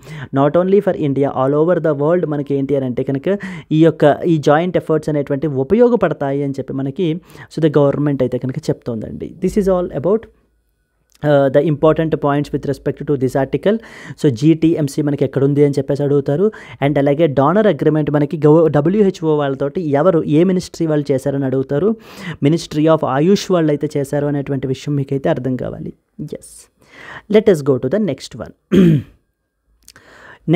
Not only for India, all over the world మనకి ఏంటి అని అంటే కనుక ఈ జాయింట్ ఎఫర్ట్స్ అనేటువంటి ఉపయోగపడతాయి అని చెప్పి మనకి సో ద గవర్నమెంట్ అయితే కనుక చెప్తోందండి. This is all about the important points with respect to this article. So GTMC మనకి ఎక్కడుంది అని చెప్పేసి అడుగుతారు. అండ్ అలాగే డోనర్ అగ్రిమెంట్ మనకి WHO వాళ్ళతోటి ఏ మినిస్ట్రీ వాళ్ళు చేశారని అడుగుతారు. మినిస్ట్రీ ఆఫ్ ఆయుష్ వాళ్ళు అయితే చేశారు అనేటువంటి విషయం మీకైతే అర్థం కావాలి. Yes, let us go to the next one.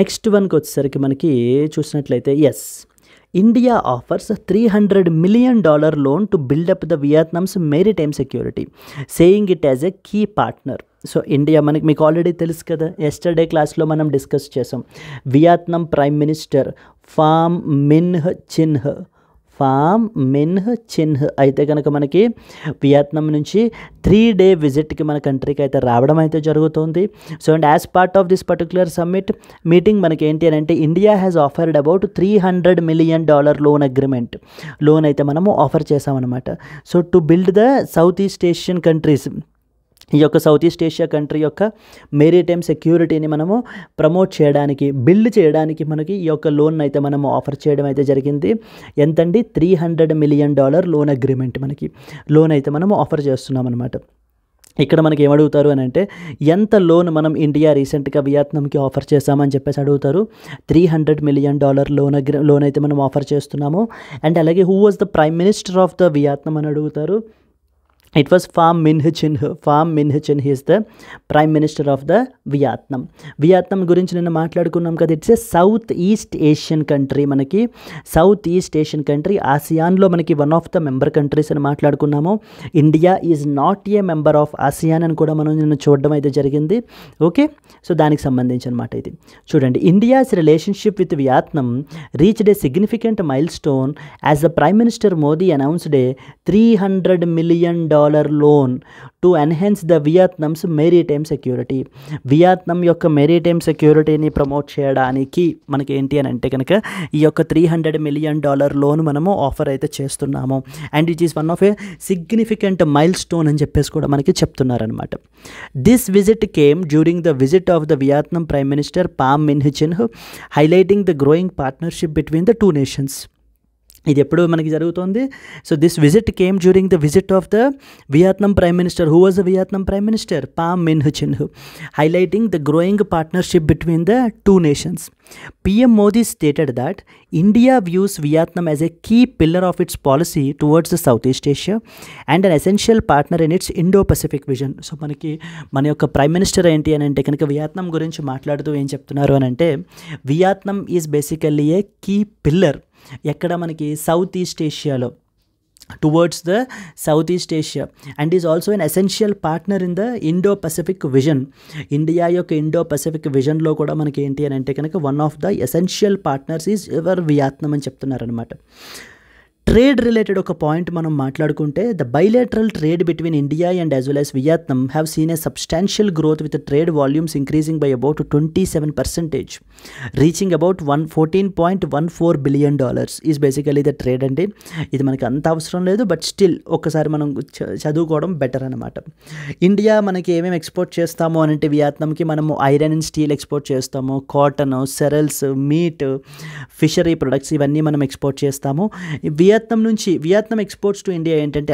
Next వన్కి వచ్చేసరికి మనకి చూసినట్లయితే yes, India offers a $300 million loan to build up the Vietnam's maritime security, saying it as a key partner. So India మీకు ఆల్రెడీ తెలుసు కదా, yesterday క్లాస్లో మనం discuss చేసాం. Vietnam prime minister Pham Minh చిన్హ్ అయితే కనుక మనకి వియత్నాం నుంచి 3 day విజిట్కి మన కంట్రీకి అయితే రావడం అయితే జరుగుతుంది. So and as part of this particular summit meeting మనకి ఏంటి అని అంటే India has offered about $300 million loan అయితే మనము ఆఫర్ చేసామన్నమాట. So to build the south east Asian countries, ఈ యొక్క సౌత్ ఈస్ట్ ఏషియా కంట్రీ యొక్క మెరిటైమ్ సెక్యూరిటీని మనము ప్రమోట్ చేయడానికి, బిల్డ్ చేయడానికి మనకి ఈ యొక్క లోన్ అయితే మనము ఆఫర్ చేయడం అయితే జరిగింది. ఎంతండి, $300 million లోన్ అగ్రిమెంట్ మనకి లోన్ అయితే మనము ఆఫర్ చేస్తున్నాం అనమాట. ఇక్కడ మనకి ఏమడుగుతారు అని అంటే ఎంత లోన్ మనం ఇండియా రీసెంట్గా వియత్నాంకి ఆఫర్ చేసామని చెప్పేసి అడుగుతారు. $300 million లోన్ అయితే మనం ఆఫర్ చేస్తున్నాము. అండ్ అలాగే who was the prime minister of the Vietnam అని అడుగుతారు. It was Pham Minh Chinh. He is the Prime Minister of the Vietnam. Vietnam గురించి నిన్న మాట్లాడుకున్నాం కదా, it's a south east Asian country. మనకి సౌత్ ఈస్ట్ ఏషియన్ కంట్రీ, ఆసియాన్లో మనకి one of the member countries అని మాట్లాడుకున్నాము. India is not a member of ASEAN అని కూడా మనం నిన్న చూడడం అయితే జరిగింది. ఓకే, సో దానికి సంబంధించి అనమాట ఇది. చూడండి, India's relationship with Vietnam reached A significant mile stone as the prime minister Modi announced A $300 million loan to enhance the వియత్నామ్స్ maritime security. Vietnam యొక్క మెరిటైమ్ సెక్యూరిటీని ప్రమోట్ చేయడానికి మనకి ఏంటి అని అంటే కనుక ఈ యొక్క $300 million లోన్ మనము ఆఫర్ అయితే చేస్తున్నాము. And it is one of a significant milestone అని చెప్పేసి కూడా మనకి చెప్తున్నారనమాట. This visit came during the visit of the Vietnam prime minister Pham Minh Chinh, highlighting the growing partnership between the 2 nations. ఇది ఎప్పుడు మనకి జరుగుతుంది. So this visit came during the visit of the Vietnam prime minister. Who was the Vietnam prime minister? Pham Minh Chinh, highlighting the growing partnership between the two nations. PM Modi stated that India views Vietnam as a key pillar of its policy towards the Southeast Asia and an essential partner in its Indo-Pacific vision. So మనకి మన యొక్క prime minister ఏంటి అని అంటే కనుక Vietnam గురించి మాట్లాడుతూ ఏం చెప్తున్నారు అని అంటే, Vietnam is basically a key pillar ఎక్కడ మనకి సౌత్ ఈస్ట్ ఏషియాలో, towards the south east Asia, and is also an essential partner in the Indo Pacific vision. India యొక్క ఇండో పసిఫిక్ విజన్లో కూడా మనకి ఏంటి అని అంటే కనుక one of the essential partners is ever Vietnam అని చెప్తున్నారనమాట. ట్రేడ్ రిలేటెడ్ ఒక పాయింట్ మనం మాట్లాడుకుంటే, the bilateral trade between India and as well as Vietnam have seen a substantial growth with trade volumes increasing by about 27%, reaching about $14.14 billion is basically the trade అండి. ఇది మనకి అంత అవసరం లేదు, but still ఒక్కసారి మనం చదువుకోవడం బెటర్ అనమాట. ఇండియా మనకి ఏమేమి ఎక్స్పోర్ట్ చేస్తాము అని అంటే, వియత్నాంకి మనము ఐరన్ అండ్ స్టీల్ ఎక్స్పోర్ట్ చేస్తాము, cotton, cereals, meet, fishery products ఇవన్నీ మనం ఎక్స్పోర్ట్ చేస్తాము. వియత్నాం ఎక్స్పోర్ట్స్ టు ఇండియా ఏంటంటే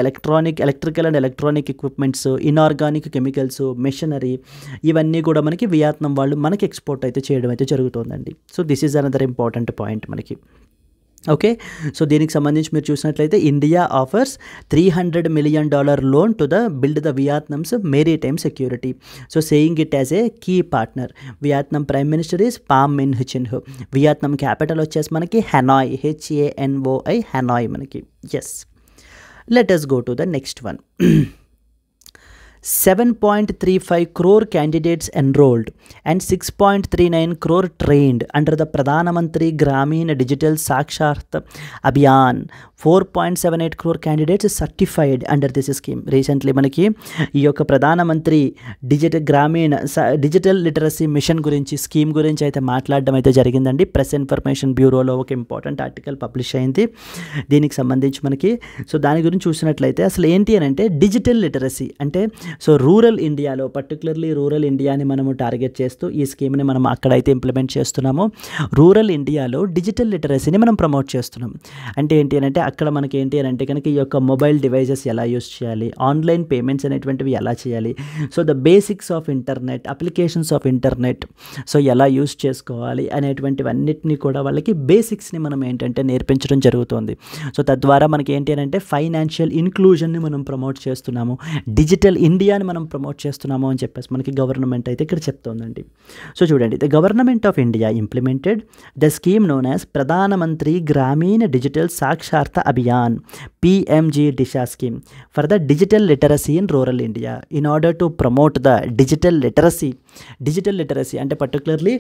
electrical and electronic equipments, inorganic chemicals, machinery, ఇవన్నీ కూడా మనకి వియత్నాం వాళ్ళు మనకి ఎక్స్పోర్ట్ అయితే చేయడం అయితే జరుగుతుందండి. So this is another important point మనకి. ఓకే, సో దీనికి సంబంధించి మీరు చూసినట్లయితే India offers $300 million loan to the build the Vietnam's maritime security. So saying it as a key partner. Vietnam prime minister is Pham Minh Chinh. Vietnam capital వచ్చేసి మనకి Hanoi, HANOI, Hanoi మనకి. Yes, let us go to the next one. 7.35 crore candidates enrolled and 6.39 crore trained under the Pradhan Mantri Gramin Digital Saksharta Abhiyan. 4.78 crore candidates certified under this scheme. Recently మనకి ఈ యొక్క ప్రధానమంత్రి digital literacy mission గురించి, scheme గురించి అయితే మాట్లాడడం అయితే జరిగిందండి. ప్రెస్ ఇన్ఫర్మేషన్ బ్యూరోలో ఒక ఇంపార్టెంట్ ఆర్టికల్ పబ్లిష్ అయింది దీనికి సంబంధించి మనకి. సో దాని గురించి చూసినట్లయితే అసలు ఏంటి అని అంటే, డిజిటల్ లిటరసీ అంటే సో రూరల్ ఇండియాలో, పర్టికులర్లీ రూరల్ ఇండియాని మనము టార్గెట్ చేస్తూ ఈ స్కీమ్ని మనం అక్కడైతే ఇంప్లిమెంట్ చేస్తున్నాము. రూరల్ ఇండియాలో డిజిటల్ లిటరసీని మనం ప్రమోట్ చేస్తున్నాం. అంటే ఏంటి అని అంటే, అక్కడ మనకి ఏంటి అని అంటే కనుక ఈ యొక్క మొబైల్ డివైజెస్ ఎలా యూస్ చేయాలి, ఆన్లైన్ పేమెంట్స్ అనేటువంటివి ఎలా చేయాలి, so the basics of internet, applications of internet, so ఎలా యూస్ చేసుకోవాలి అనేటువంటివన్నిటిని కూడా వాళ్ళకి బేసిక్స్ని మనం ఏంటంటే నేర్పించడం జరుగుతుంది. సో తద్వారా మనకి ఏంటి అని అంటే ఫైనాన్షియల్ ఇన్క్లూజన్ని మనం ప్రమోట్ చేస్తున్నాము, డిజిటల్ ఇండియాని మనం ప్రమోట్ చేస్తున్నాము అని చెప్పేసి మనకి గవర్నమెంట్ అయితే ఇక్కడ చెప్తోందండి. సో చూడండి, the government of India implemented the scheme known as Pradhan Mantri Gramin digital Saksharta Abhiyan, PMG DISHA scheme for the digital literacy in rural India. In order to promote the digital literacy అంటే పర్టికులర్లీ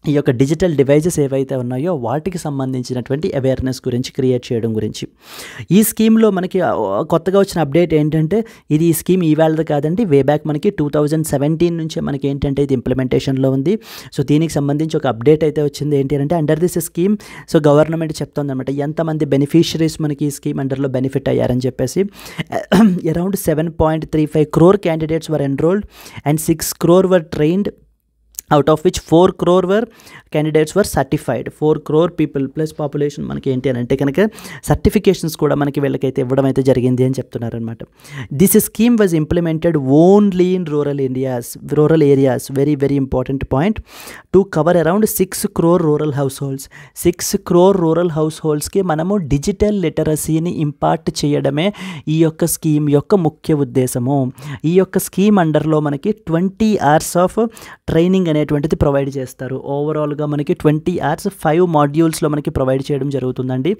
ఈ యొక్క డిజిటల్ డివైజెస్ ఏవైతే ఉన్నాయో వాటికి సంబంధించినటువంటి awareness గురించి create చేయడం గురించి. ఈ స్కీమ్లో మనకి కొత్తగా వచ్చిన అప్డేట్ ఏంటంటే, ఇది ఈ స్కీమ్ ఈవేళది కాదండి, వే బ్యాక్ మనకి 2017 నుంచే మనకి ఏంటంటే ఇది ఇంప్లిమెంటేషన్లో ఉంది. సో దీనికి సంబంధించి ఒక అప్డేట్ అయితే వచ్చింది. ఏంటి అంటే, under this scheme so government చెప్తుంది అనమాట ఎంతమంది బెనిఫిషరీస్ మనకి ఈ స్కీమ్ అండర్లో బెనిఫిట్ అయ్యారని చెప్పేసి. Around 7.35 crore candidates were enrolled and 6 crore were trained, out of which 4 crore were candidates were certified. 4 crore people plus population మనకి ఏంటి అని అంటే కనుక సర్టిఫికేషన్స్ కూడా మనకి వీళ్ళకైతే ఇవ్వడం అయితే జరిగింది అని చెప్తున్నారనమాట. This scheme was implemented only in rural areas, very very important point, to cover around 6 crore rural households. 6 crore rural house హోల్డ్స్కి మనము డిజిటల్ లిటరసీని ఇంపార్ట్ చేయడమే ఈ యొక్క స్కీమ్ యొక్క ముఖ్య ఉద్దేశము. ఈ యొక్క స్కీమ్ అండర్లో మనకి 20 hours ఆఫ్ ట్రైనింగ్ అనేటువంటిది ప్రొవైడ్ చేస్తారు. ఓవరాల్గా మనకి 20 hours 5 మాడ్యూల్స్లో మనకి ప్రొవైడ్ చేయడం జరుగుతుందండి.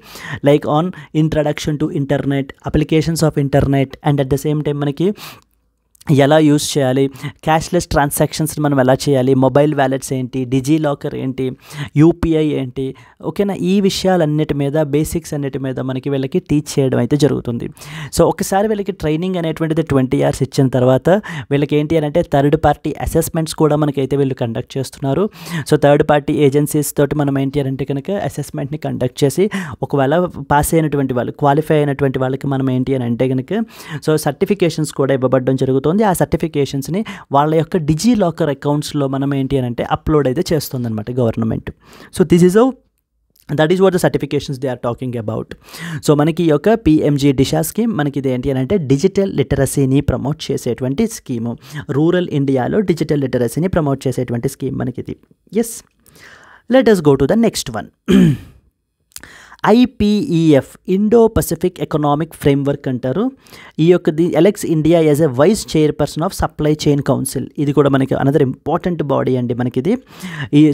Like on introduction to internet, applications of internet, and at the same time మనకి ఎలా యూస్ చేయాలి, క్యాష్లెస్ ట్రాన్సాక్షన్స్ మనం ఎలా చేయాలి, మొబైల్ వ్యాలెట్స్ ఏంటి, డిజీ లాకర్ ఏంటి, UPI ఏంటి, ఓకేనా, ఈ విషయాలన్నిటి మీద, బేసిక్స్ అన్నిటి మీద మనకి వీళ్ళకి టీచ్ చేయడం అయితే జరుగుతుంది. సో ఒకసారి వీళ్ళకి ట్రైనింగ్ అనేటువంటిది 20 hours ఇచ్చిన తర్వాత వీళ్ళకి ఏంటి అని అంటే థర్డ్ పార్టీ అసెస్మెంట్స్ కూడా మనకైతే వీళ్ళు కండక్ట్ చేస్తున్నారు. సో థర్డ్ పార్టీ ఏజెన్సీస్ తోటి మనం ఏంటి అంటే కనుక అసెస్మెంట్ని కండక్ట్ చేసి ఒకవేళ పాస్ అయినటువంటి వాళ్ళు, క్వాలిఫై అయినటువంటి వాళ్ళకి మనం ఏంటి అని అంటే కనుక సో సర్టిఫికేషన్స్ కూడా ఇవ్వబడడం జరుగుతుంది. ఆ సర్టిఫికేషన్స్ని వాళ్ళ యొక్క డిజీ లాకర్ అకౌంట్స్లో మనం ఏంటి అని అంటే అప్లోడ్ అయితే చేస్తుంది అనమాట government. So this is how that is what the certifications they are talking about. So మనకి ఈ యొక్క పిఎంజీ దిశా స్కీమ్ మనకి ఇది ఏంటి అని అంటే డిజిటల్ లిటరసీని ప్రమోట్ చేసేటువంటి స్కీము, రూరల్ ఇండియాలో డిజిటల్ లిటరసీని ప్రమోట్ చేసేటువంటి స్కీమ్ మనకి ఇది. Yes, let us go to the next one. IPEF, Indo Pacific economic framework అంటారు. ఈ యొక్క elects India as a vice chairperson of supply chain council. ఇది కూడా మనకి అనదర్ ఇంపార్టెంట్ బాడీ అండి మనకి ఇది.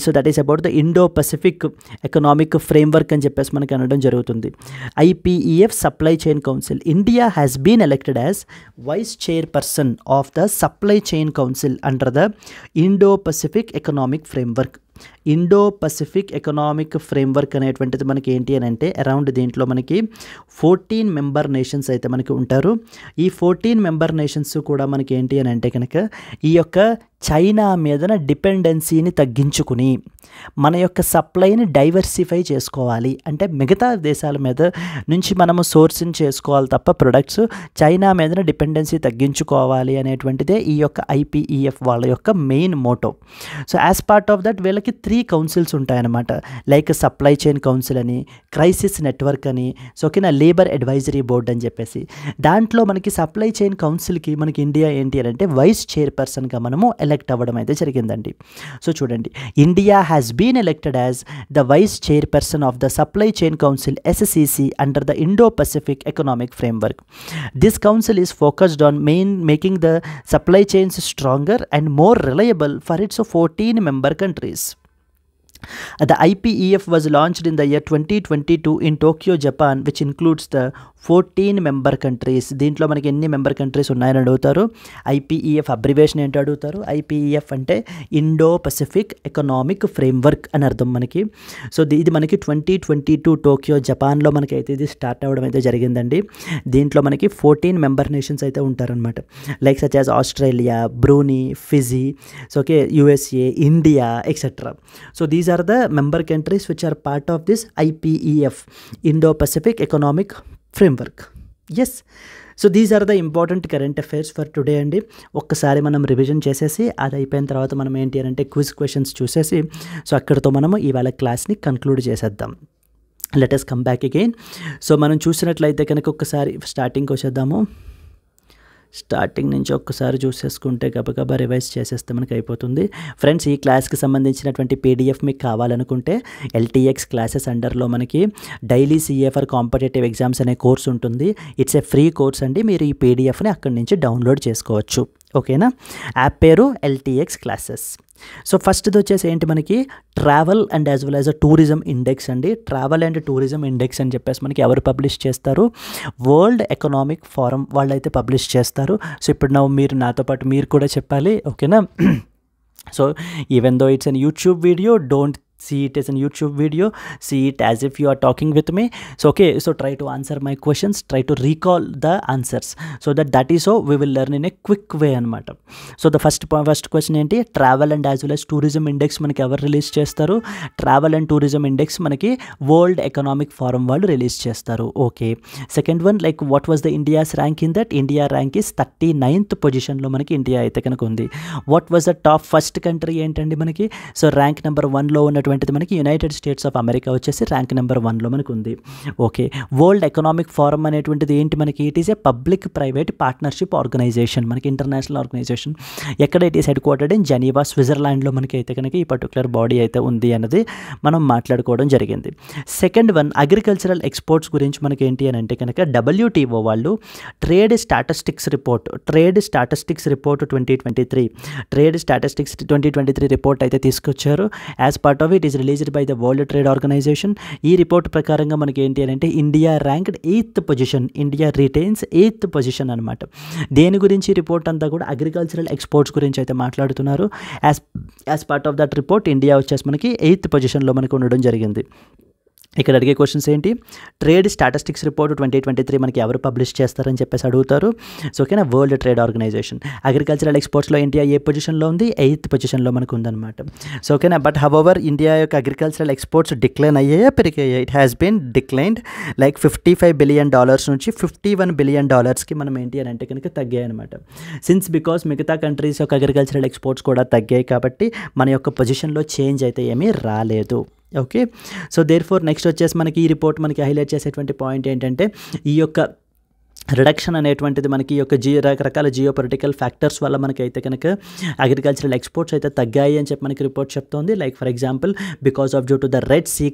So that is about the Indo Pacific economic framework అని చెప్పేసి మనకి అనడం జరుగుతుంది. IPEF supply chain council. India has been elected as vice chairperson of the Supply chain Council under the Indo Pacific economic Framework. Indo Pacific economic Framework అనేటువంటిది మనకి ఏంటి అని అంటే అరౌండ్ దీంట్లో మనకి 14 మెంబర్ నేషన్స్ అయితే మనకి ఉంటారు. ఈ 14 మెంబర్ నేషన్స్ కూడా మనకి ఏంటి అని అంటే కనుక ఈ యొక్క చైనా మీదన డిపెండెన్సీని తగ్గించుకుని మన యొక్క సప్లైని డైవర్సిఫై చేసుకోవాలి. అంటే మిగతా దేశాల మీద నుంచి మనము సోర్సింగ్ చేసుకోవాలి తప్ప ప్రొడక్ట్స్ చైనా మీదన డిపెండెన్సీ తగ్గించుకోవాలి అనేటువంటిదే ఈ యొక్క IPEF వాళ్ళ యొక్క main motto. So as part of that వీళ్ళకి 3 కౌన్సిల్స్ ఉంటాయన్నమాట. లైక్ సప్లై చైన్ కౌన్సిల్ అని, క్రైసిస్ నెట్వర్క్ అని, సో ఓకేనా, లేబర్ అడ్వైజరీ బోర్డ్ అని చెప్పేసి. దాంట్లో మనకి సప్లై చైన్ కౌన్సిల్కి మనకి ఇండియా ఏంటి అని అంటే వైస్ చైర్పర్సన్గా మనము ఎలెక్ట్ అవ్వడం అయితే జరిగిందండి. సో చూడండి, India has been elected as the vice chairperson of the Supply chain Council SCC under the Indo Pacific economic Framework. This council is focused on making the supply chains stronger and more reliable for its 14 member countries. The IPEF was launched in the year 2022 in Tokyo, Japan, which includes the 14 member countries. దీంట్లో మనకి ఎన్ని member countries ఉన్నాయని అడుగుతారు. IPEF abbreviation ఏంటో అడుగుతారు. IPEF అంటే Indo Pacific economic framework అని అర్థం మనకి. సో ఇది మనకి 2022 టోక్యో జపాన్లో మనకి అయితే ఇది స్టార్ట్ అవ్వడం అయితే జరిగిందండి. దీంట్లో మనకి 14 మెంబర్ నేషన్స్ అయితే ఉంటారనమాట. Like such as Australia, Brunei, Fiji, so okay, USA, India etcetera. So these are the member countries which are part of this IPEF, Indo-Pacific Economic Framework. Yes, so these are the important current affairs for today అండి. ఒక్కసారి మనం revision చేసేసి అది అయిపోయిన తర్వాత మనం ఏంటి అంటే క్విజ్ క్వశ్చన్స్ చూసేసి సో అక్కడితో మనము ఇవాళ క్లాస్ని కన్క్లూడ్ చేసేద్దాం. Let us come back again. So మనం చూసినట్లయితే కనుక ఒక్కసారి స్టార్టింగ్కి వచ్చేద్దాము. స్టార్టింగ్ నుంచి ఒక్కసారి చూసేసుకుంటే గబగబా రివైజ్ చేసేస్తే మనకి అయిపోతుంది. ఫ్రెండ్స్, ఈ క్లాస్కి సంబంధించినటువంటి PDF మీకు కావాలనుకుంటే LTX క్లాసెస్ అండర్లో మనకి daily CA for competitive exams అనే కోర్స్ ఉంటుంది. ఇట్స్ ఏ ఫ్రీ కోర్స్ అండి. మీరు ఈ PDFని అక్కడి నుంచి డౌన్లోడ్ చేసుకోవచ్చు. ఓకేనా? యాప్ పేరు LTX క్లాసెస్. సో ఫస్ట్ది వచ్చేసి ఏంటి మనకి travel and as well as a tourism index అండి. ట్రావెల్ అండ్ టూరిజం ఇండెక్స్ అని చెప్పేసి మనకి ఎవరు పబ్లిష్ చేస్తారు? వరల్డ్ ఎకనామిక్ ఫోరం వాళ్ళైతే పబ్లిష్ చేస్తారు. సో ఇప్పుడు మీరు నాతో పాటు మీరు కూడా చెప్పాలి. ఓకేనా? So even though it's an YouTube video, don't see it as a YouTube video, see it as if you are talking with me. So okay, so try to answer my questions, try to recall the answers, so that is how we will learn in a quick way anamata. So the first question enti travel and as well as tourism index manaki ever release chestaru? Travel and tourism index manaki world economic forum వాళ్ళు release చేస్తారు. Okay. Second one, like what was the India's rank in that? India rank is 39th పొజిషన్లో మనకి India అయితే కనుక ఉంది. What was the top first country ఏంటండి మనకి? So rank number 1లో ఉన్నటువంటిది మనకి యునైటెడ్ స్టేట్స్ ఆఫ్ అమెరికా వచ్చేసి ర్యాంక్ నెంబర్ 1లో మనకు ఉంది. ఓకే. వరల్డ్ ఎకనామిక్ ఫోరం అనేటువంటిది ఏంటి మనకి? It is a public private partnership organisation, మనకి ఇంటర్నేషనల్ ఆర్గనైజేషన్. ఎక్కడ it is headquartered in Geneva, స్విట్జర్లాండ్లో మనకి అయితే కనుక ఈ పర్టికులర్ బాడీ అయితే ఉంది అన్నది మనం మాట్లాడుకోవడం జరిగింది. సెకండ్ వన్, అగ్రికల్చరల్ ఎక్స్పోర్ట్స్ గురించి మనకి ఏంటి అని అంటే కనుక WTO వాళ్ళు trade statistics report 2023 trade statistics 2023 report అయితే తీసుకొచ్చారు. As part of it is released by the World trade Organization. ఈ రిపోర్ట్ ప్రకారంగా మనకి ఏంటి అని అంటే India ranked 8th position, India retains 8th position అనమాట. దేని గురించి రిపోర్ట్ అంతా కూడా అగ్రికల్చరల్ ఎక్స్పోర్ట్స్ గురించి అయితే మాట్లాడుతున్నారు. As part of that report India వచ్చేసి మనకి 8th పొజిషన్లో మనకు ఉండడం జరిగింది. ఇక్కడ అడిగే క్వశ్చన్స్ ఏంటి? ట్రేడ్ స్టాటిస్టిక్స్ రిపోర్ట్ 2023 మనకి ఎవరు పబ్లిష్ చేస్తారని చెప్పేసి అడుగుతారు. సో ఓకేనా, వరల్డ్ ట్రేడ్ ఆర్గనైజేషన్. అగ్రికల్చరల్ ఎక్స్పోర్ట్స్లో ఇండియా ఏ పొజిషన్లో ఉంది? 8th పొజిషన్లో మనకు ఉందన్నమాట. సో ఓకేనా, బట్ హవెవర్ ఇండియా యొక్క అగ్రికల్చరల్ ఎక్స్పోర్ట్స్ డిక్లైన్ అయ్యాయా, పెరిగాయా? It has been declined. Like $55 billion నుంచి $51 billion మనం ఏంటి అని అంటే కనుక తగ్గాయి అనమాట. సిన్స్ బికాస్ మిగతా కంట్రీస్ యొక్క అగ్రికల్చరల్ ఎక్స్పోర్ట్స్ కూడా తగ్గాయి కాబట్టి మన యొక్క పొజిషన్లో చేంజ్ అయితే ఏమీ రాలేదు. ఓకే. సో దేర్ఫోర్ నెక్స్ట్ వచ్చేసి మనకి ఈ రిపోర్ట్ మనకి హైలైట్ చేసేటువంటి పాయింట్ ఏంటంటే ఈ యొక్క రిడక్షన్ అనేటువంటిది మనకి ఈ యొక్క రకరకాల జియో పొలిటికల్ ఫ్యాక్టర్స్ వల్ల మనకైతే కనుక అగ్రికల్చరల్ ఎక్స్పోర్ట్స్ అయితే తగ్గాయి అని చెప్పి మనకి రిపోర్ట్ చెప్తోంది. Like for example because of due to the red see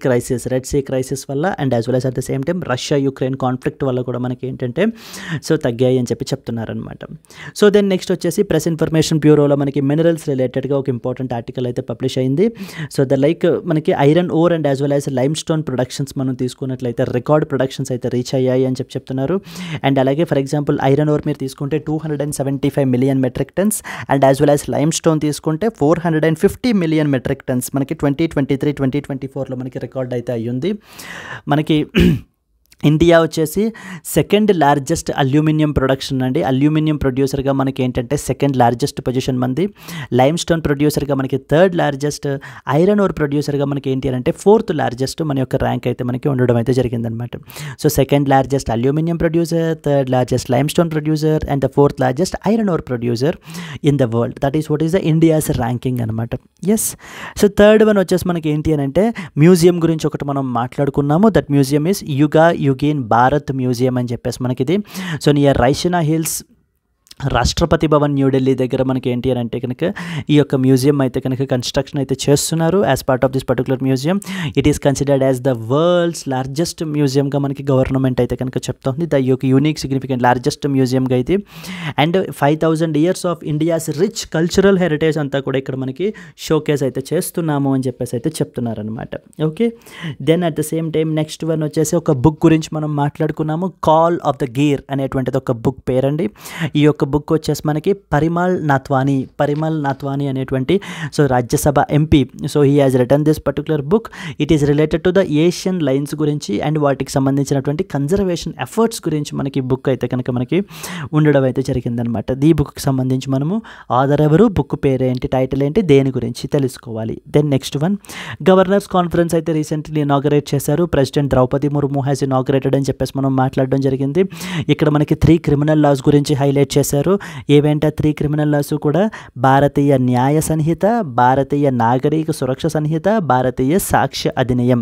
crisis వల్ల and as well as at the same time Russia Ukraine conflict వల్ల కూడా మనకి ఏంటంటే సో తగ్గాయి అని చెప్పి చెప్తున్నారనమాట. సో దెన్ నెక్స్ట్ వచ్చేసి ప్రెస్ ఇన్ఫర్మేషన్ బ్యూరోలో మనకి మినరల్స్ రిలేటెడ్గా ఒక ఇంపార్టెంట్ ఆర్టికల్ అయితే పబ్లిష్ అయింది. సో ద లైక్ మనకి iron ore and as well as limestone productions మనం తీసుకున్నట్లయితే రికార్డ్ ప్రొడక్షన్స్ అయితే రీచ్ అయ్యాయి అని చెప్పి చెప్తున్నారు. అండ్ అలాగే ఫర్ ఎగ్జాంపుల్ ఐరన్ ఓర్ మీరు తీసుకుంటే 275 million metric tons and as well as lime stone తీసుకుంటే 450 మిలియన్ మెట్రిక్ టన్స్ మనకి 2023-2024లో మనకి రికార్డ్ అయితే అయ్యింది. మనకి ఇండియా వచ్చేసి సెకండ్ లార్జెస్ట్ అల్యూమినియం ప్రొడక్షన్ అండి. అల్యూమినియం ప్రొడ్యూసర్గా మనకి ఏంటంటే సెకండ్ లార్జెస్ట్ పొజిషన్ మంది. లైమ్ స్టోన్ ప్రొడ్యూసర్గా మనకి థర్డ్ లార్జెస్ట్. ఐరన్ ఓర్ ప్రొడ్యూసర్గా మనకి ఏంటి అంటే ఫోర్త్ లార్జెస్ట్ మన యొక్క ర్యాంక్ అయితే మనకి ఉండడం అయితే జరిగిందనమాట. So second largest aluminium producer, third largest limestone producer and the fourth largest iron ore producer in the world. That is what is the India's ranking అనమాట. ఎస్. సో థర్డ్ వన్ వచ్చేసి మనకి ఏంటి అని అంటే museum గురించి ఒకటి మనం మాట్లాడుకున్నాము. That museum is Yugeen Bharat museum అని చెప్పేసి మనకిది. So near Raisina hills Rashtrapati Bhavan New Delhi దగ్గర మనకి ఏంటి అని అంటే కనుక ఈ యొక్క మ్యూజియం అయితే కనుక కన్స్ట్రక్షన్ అయితే చేస్తున్నారు. As part of this particular museum it is considered as the world's largest మ్యూజియంగా మనకి గవర్నమెంట్ అయితే కనుక చెప్తోంది. ద యొక్క యూనిక్ సిగ్నిఫికెంట్ లార్జెస్ట్ మ్యూజియంగా అయితే. And 5000 years of India's rich cultural heritage అంతా కూడా ఇక్కడ మనకి షోకేస్ అయితే చేస్తున్నాము అని చెప్పేసి అయితే చెప్తున్నారనమాట. Okay. Then at the same time next one వచ్చేసి ఒక బుక్ గురించి మనం మాట్లాడుకున్నాము. కాల్ ఆఫ్ ద గీర్ అనేటువంటిది ఒక బుక్ పేరండి. ఈ యొక్క బుక్ వచ్చేసి మనకి పరిమల్ నాత్వానీ అనేటువంటి so Rajya Sabha MP. So he has return this particular book. It is related to the Asian lines గురించి అండ్ వాటికి సంబంధించినటువంటి కన్జర్వేషన్ ఎఫర్ట్స్ గురించి మనకి బుక్ అయితే కనుక మనకి ఉండడం అయితే జరిగిందనమాట. ఈ బుక్కి సంబంధించి మనము ఆథర్ ఎవరు, బుక్ పేరేంటి, టైటిల్ ఏంటి, దేని గురించి తెలుసుకోవాలి. Then next one governors conference అయితే రీసెంట్లీ ఇనాగరేట్ చేశారు. President Draupadi Murmu has inaugurated అని చెప్పేసి మనం మాట్లాడడం జరిగింది. ఇక్కడ మనకి 3 క్రిమినల్ లాస్ గురించి హైలైట్ చేశారు. ఏవేంట 3 క్రిమినల్ లాస్ కూడా భారతీయ న్యాయ సంహిత, భారతీయ నాగరిక సురక్ష సంహిత, భారతీయ సాక్ష్య అధినియం.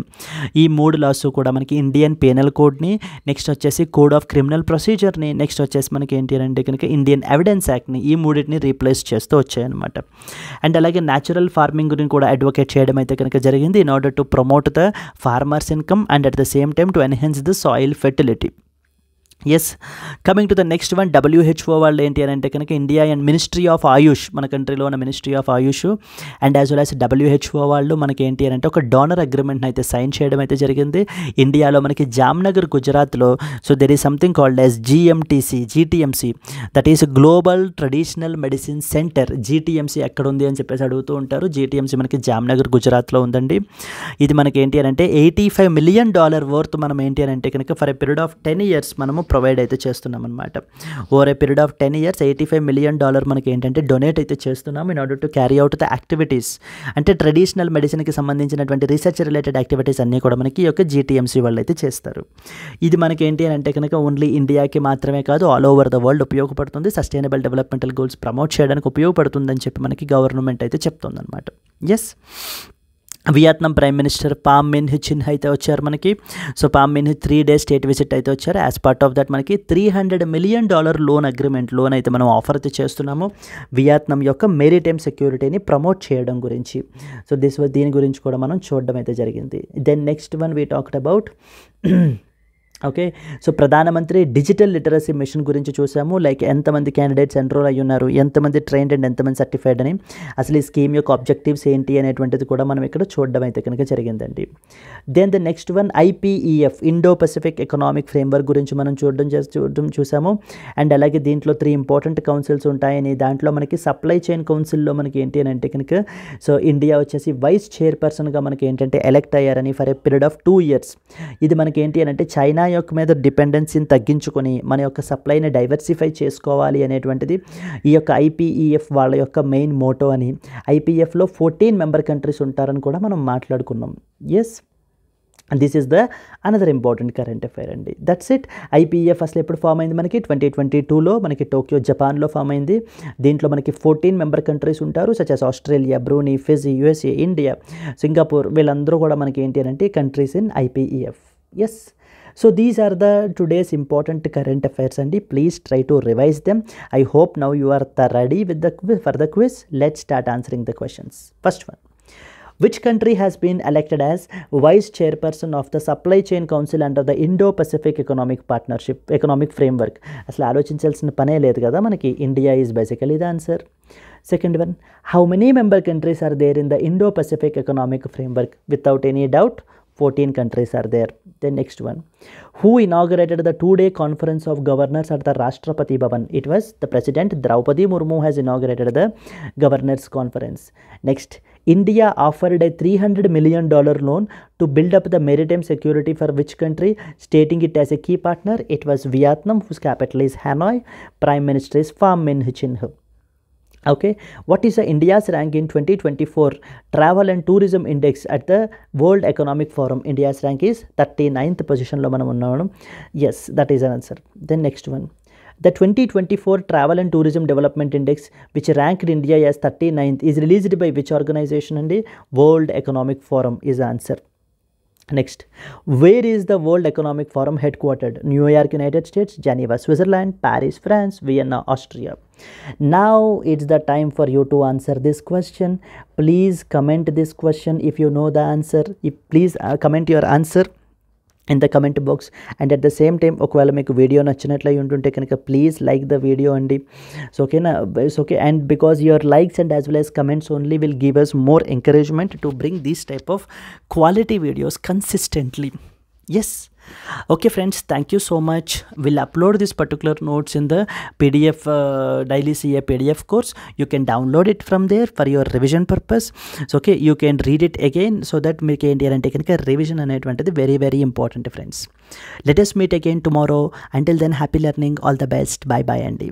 ఈ 3 లాస్ కూడా మనకి ఇండియన్ పీనల్ కోడ్ని, నెక్స్ట్ వచ్చేసి కోడ్ ఆఫ్ క్రిమినల్ ప్రొసీజర్ని, నెక్స్ట్ వచ్చేసి మనకి ఏంటి అంటే కనుక ఇండియన్ ఎవిడెన్స్ యాక్ట్ని, ఈ 3ని రీప్లేస్ చేస్తూ వచ్చాయన్నమాట. అండ్ అలాగే న్యాచురల్ ఫార్మింగ్ గురించి కూడా అడ్వకేట్ చేయడం అయితే కనుక జరిగింది in order to promote the farmers income and at the same time to enhance the soil fertility. Yes. Coming to the next one WHO వాళ్ళు ఏంటి అని అంటే కనుక India and ministry of AYUSH, మన కంట్రీలో ఉన్న ministry of AYUSH and as well as WHO వాళ్ళు మనకి ఏంటి అని అంటే ఒక డోనర్ అగ్రిమెంట్ని అయితే సైన్ చేయడం అయితే జరిగింది. ఇండియాలో మనకి జామ్నగర్ గుజరాత్లో so there is something called as GTMC that is global traditional medicine centre. GTMC ఎక్కడ ఉంది అని చెప్పేసి అడుగుతూ ఉంటారు. GTMC మనకి జామ్నగర్ గుజరాత్లో ఉందండి. ఇది మనకి ఏంటి అని అంటే $85 మిలియన్ వర్త్ మనం ఏంటి అని అంటే కనుక for a period of 10 years మనము ప్రొవైడ్ అయితే చేస్తున్నాం అనమాట. Over a period of 10 years $85 million మనకి ఏంటంటే డొనేట్ అయితే చేస్తున్నాం in order to carry out the activities. అంటే ట్రెడిషనల్ మెడిసిన్కి సంబంధించినటువంటి రీసెర్చ్ రిలేటెడ్ యాక్టివిటీస్ అన్నీ కూడా మనకి ఈ యొక్క GTMC వాళ్ళు అయితే చేస్తారు. ఇది మనకి ఏంటి అని అంటే కనుక ఓన్లీ ఇండియాకి మాత్రమే కాదు ఆల్ ఓవర్ ద వరల్డ్ ఉపయోగపడుతుంది. సస్టైనబుల్ డెవలప్మెంటల్ గోల్స్ ప్రమోట్ చేయడానికి ఉపయోగపడుతుందని చెప్పి మనకి గవర్నమెంట్ అయితే చెప్తుంది అనమాట. Yes. Vietnam prime minister Pham Minh Chinh అయితే వచ్చారు మనకి. So Pham Minh 3 days state visit అయితే వచ్చారు. యాజ్ పార్ట్ ఆఫ్ దట్ మనకి $300 మిలియన్ లోన్ అయితే మనం ఆఫర్ అయితే చేస్తున్నాము వియత్నాం యొక్క మెరిటైమ్ సెక్యూరిటీని ప్రమోట్ చేయడం గురించి. సో దీని గురించి కూడా మనం చూడడం అయితే జరిగింది. Then next one we talked about okay. So Pradhan Mantri digital literacy mission గురించి చూసాము. లైక్ ఎంతమంది క్యాండిడేట్స్ ఎన్రోల్ అయ్యి ఉన్నారు, ఎంతమంది ట్రైన్డ్ అండ్ ఎంతమంది సర్టిఫైడ్ అని, అసలు ఈ స్కీమ్ యొక్క ఆబ్జెక్టివ్స్ ఏంటి అనేటువంటిది కూడా మనం ఇక్కడ చూడడం అయితే కనుక జరిగిందండి. Then the next one IPEF Indo Pacific economic Framework గురించి మనం చూడడం చూసాము. అండ్ అలాగే దీంట్లో 3 ఇంపార్టెంట్ కౌన్సిల్స్ ఉంటాయని, దాంట్లో మనకి సప్లై చైన్ కౌన్సిల్లో మనకి ఏంటి అని అంటే కనుక సో ఇండియా వచ్చేసి వైస్ చైర్పర్సన్గా మనకి ఏంటంటే ఎలెక్ట్ అయ్యారని for a period of 2 years. ఇది మనకి ఏంటి అని అంటే చైనా యొక్క మీద డిపెండెన్సీని తగ్గించుకొని మన యొక్క సప్లైని డైవర్సిఫై చేసుకోవాలి అనేటువంటిది ఈ యొక్క IPEF వాళ్ళ యొక్క మెయిన్ మోటో అని. IPEFలో 14 మెంబర్ కంట్రీస్ ఉంటారని కూడా మనం మాట్లాడుకున్నాం. Yes. This is the another important current affair అండి. That's it. ఐపీఎఫ్ అసలు ఎప్పుడు ఫామ్ అయింది మనకి 2022లో మనకి టోక్యో జపాన్లో ఫామ్ అయింది. దీంట్లో మనకి 14 మెంబర్ కంట్రీస్ ఉంటారు, such as Australia, Brunei, Fiji, USA, India, Singapore, వీళ్ళందరూ కూడా మనకి ఏంటి అంటే countries in IPEF. Yes, so these are the today's important current affairs అండి. Please try to revise them. I hope now you are ready with for the quiz. Let's start answering the questions. First one, which country has been elected as vice chairperson of the supply chain council under the Indo-Pacific economic framework? అసలు ఆలోచించాల్సిన పనే లేదు కదా మనకి. India is basically the answer. Second one, how many member countries are there in the Indo-Pacific economic framework? Without any doubt 14 countries are there. The next one, who inaugurated the 2-day conference of governors at the Rashtrapati Bhavan? It was the President Draupadi Murmu has inaugurated the governors conference. Next, India offered a $300 million loan to build up the maritime security for which country, stating it as a key partner? It was Vietnam, whose capital is Hanoi. Prime Minister is Pham Minh Chinh. Okay, what is the India's rank in 2024 travel and tourism index at the World Economic Forum? India's rank is 39th position lo manam unnam. Yes, that is an answer. Then next one, the 2024 travel and tourism development index, which ranked India as 39th, is released by which organization? And the World Economic Forum is the answer. Next, where is the World Economic Forum headquartered? New York, United States, Geneva, Switzerland, Paris, France, Vienna, Austria. Now it's the time for you to answer this question. Please comment this question if you know the answer. Please comment your answer in the comment box, and at the same time ఒకవేళ మీకు video నచ్చినట్లయి ఉంటుంటే కనుక please like the video అండి. So ఓకేనా, it's okay. And because your likes and as well as comments only will give us more encouragement to bring these type of quality videos consistently. Yes. Okay friends, thank you so much. We'll upload this particular notes in the PDF daily CA PDF course. You can download it from there for your revision purpose. So okay, you can read it again so that make and take a revision అనేటువంటిది very very important friends. Let us meet again tomorrow. Until then, happy learning. All the best. Bye bye Andy.